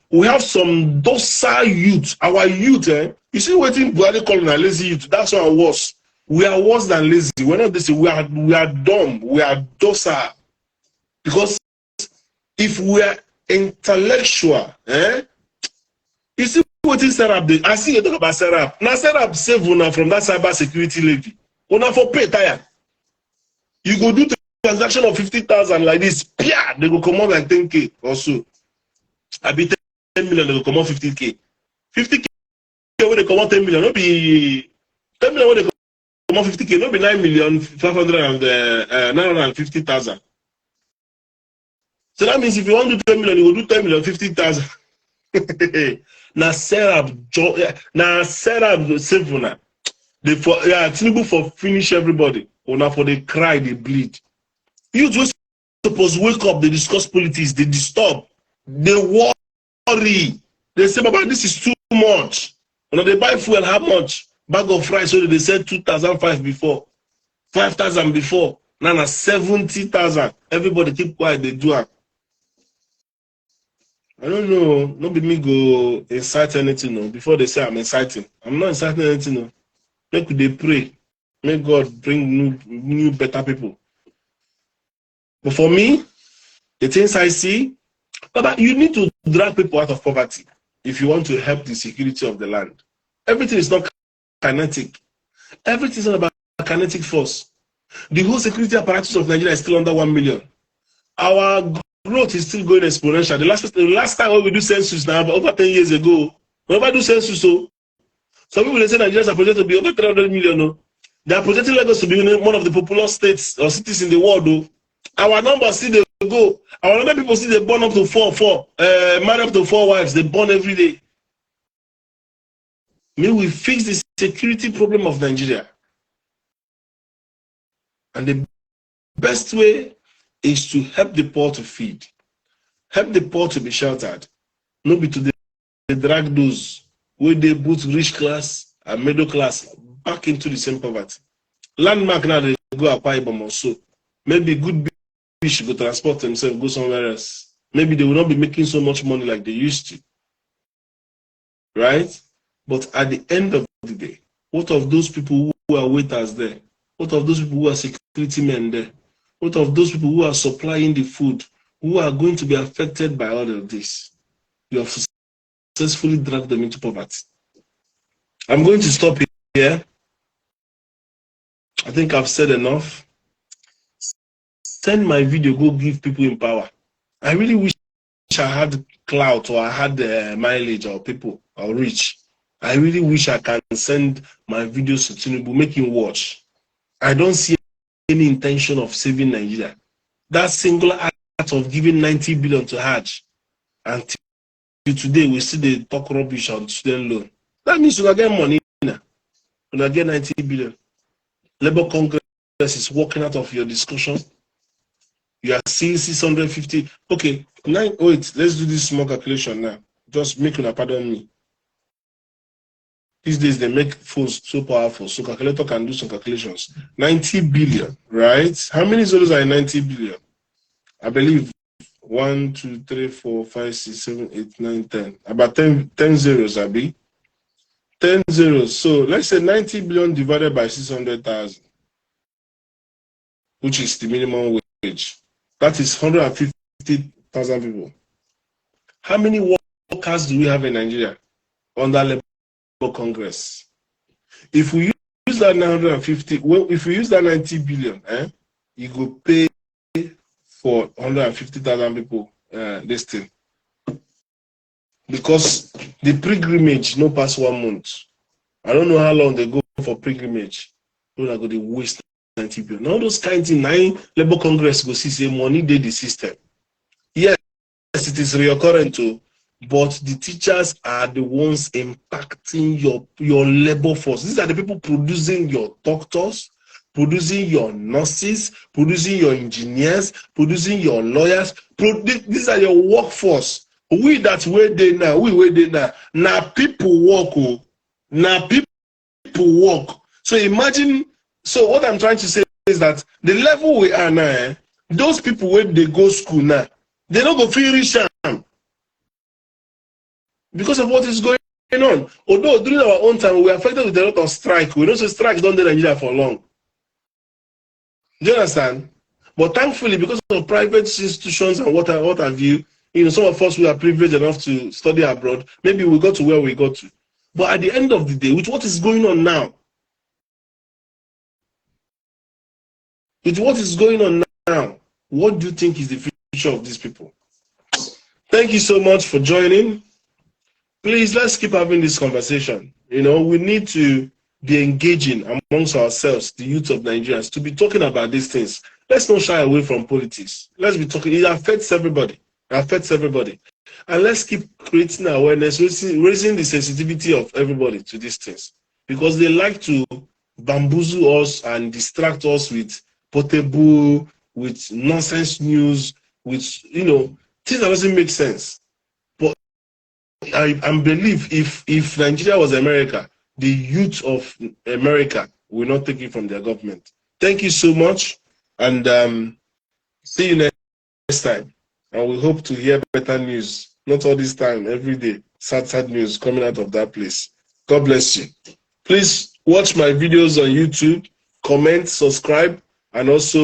we have some docile youth. Our youth, you see what Buhari calling a lazy youth, that's our worse. We are worse than lazy. We're not this, we are dumb, we are docile. Because if we are intellectual, you see what is Serap? I see you talk about Serap. Now Serap save una from that cyber security levy. Una for pay tire. You go do transaction of 50,000 like this, yeah, they go come out like 10K or so. I be 10 million, they go come out 50K. 50K when they come out 10 million, not be 10 million when they come out 50K, not be 9,550,000. So that means if you want to do 10 million, you will do 10 million 50,000. Now Serap save una. They for Tinubu for finish everybody. Una for they cry, they bleed. You just supposed to wake up, they discuss politics, they disturb, they worry. They say, Baba, this is too much. When they buy fuel, how much? Bag of rice, so they said 2,005 before, 5,000 before. Now 70,000. Everybody keep quiet, they do it. I don't know. Not be me go incite anything. No. Before they say I'm inciting, I'm not inciting anything. No. Make they pray. May God bring new better people. But for me, the things I see, Baba, you need to drag people out of poverty if you want to help the security of the land. Everything is not kinetic. Everything is not about kinetic force. The whole security apparatus of Nigeria is still under 1 million. Our growth is still going exponential. The last time when we do census now, over 10 years ago, whenever I do census, so some people say Nigerians are projected to be over 300 million. No? They are projecting Lagos to be one of the populous states or cities in the world. Though. Our numbers still they go. Our other people still they born up to marry up to 4 wives. They born every day. May we fix the security problem of Nigeria. And the best way is to help the poor to feed. Help the poor to be sheltered. Not be to drag those where they put rich class and middle class back into the same poverty. Landmark now they go Akwa Ibom also. Maybe good fish go transport themselves, go somewhere else. Maybe they will not be making so much money like they used to. right? But at the end of the day, what of those people who are waiters there? What of those people who are security men there? What of those people who are supplying the food, who are going to be affected by all of this? You have successfully dragged them into poverty. I'm going to stop here. I think I've said enough. Send my video, go give people in power. I really wish I had clout or I had mileage or people or reach. I really wish I can send my videos to Tinubu, make him watch. I don't see any intention of saving Nigeria. That singular act of giving 90 billion to Hajj, and till today we see the talk rubbish on student loan. That means you get money now. You get 90 billion. Labour Congress is walking out of your discussion. You are seeing 650. Okay, wait, let's do this small calculation now. Just make una pardon me. These days they make phones so powerful, so calculator can do some calculations. 90 billion, right? How many zeros are in 90 billion? I believe 1, 2, 3, 4, 5, 6, 7, 8, 9, 10. About 10 zeros, Abi. 10 zeros. So let's say 90 billion divided by 600,000, which is the minimum wage. That is 150,000 people. How many workers do we have in Nigeria under Labour Congress? If we use that 950, well, if we use that 90 billion, you go pay for 150,000 people this thing. Because the pilgrimage no pass 1 month. I don't know how long they go for pilgrimage. Those are going to waste 90 billion. All those kinds of things, Labour Congress go see say money did the system. Yes, it is reoccurring too, but the teachers are the ones impacting your labor force. These are the people producing your doctors, producing your nurses, producing your engineers, producing your lawyers. These are your workforce. We that way they now, we way they now. Now people work, now people work. So imagine. So what I'm trying to say is that the level we are now, those people when they go school now, they don't go feel rich because of what is going on. Although during our own time we were affected with a lot of strike. We know so strikes don't do Nigeria for long. Do you understand? But thankfully, because of private institutions and what have you, some of us we are privileged enough to study abroad. Maybe we got to where we got to. But at the end of the day, with what is going on now, what do you think is the future of these people? Thank you so much for joining. Please, let's keep having this conversation. We need to be engaging amongst ourselves, the youth of Nigerians, to be talking about these things. Let's not shy away from politics. Let's be talking. It affects everybody. And let's keep creating awareness, raising the sensitivity of everybody to these things. Because they like to bamboozle us and distract us with portable, with nonsense news, with, things that doesn't make sense. But I believe if Nigeria was America, the youth of America will not take it from their government. Thank you so much, and see you next time. And we hope to hear better news. Not all this time, every day, sad news coming out of that place. God bless you. Please watch my videos on YouTube, comment, subscribe, and also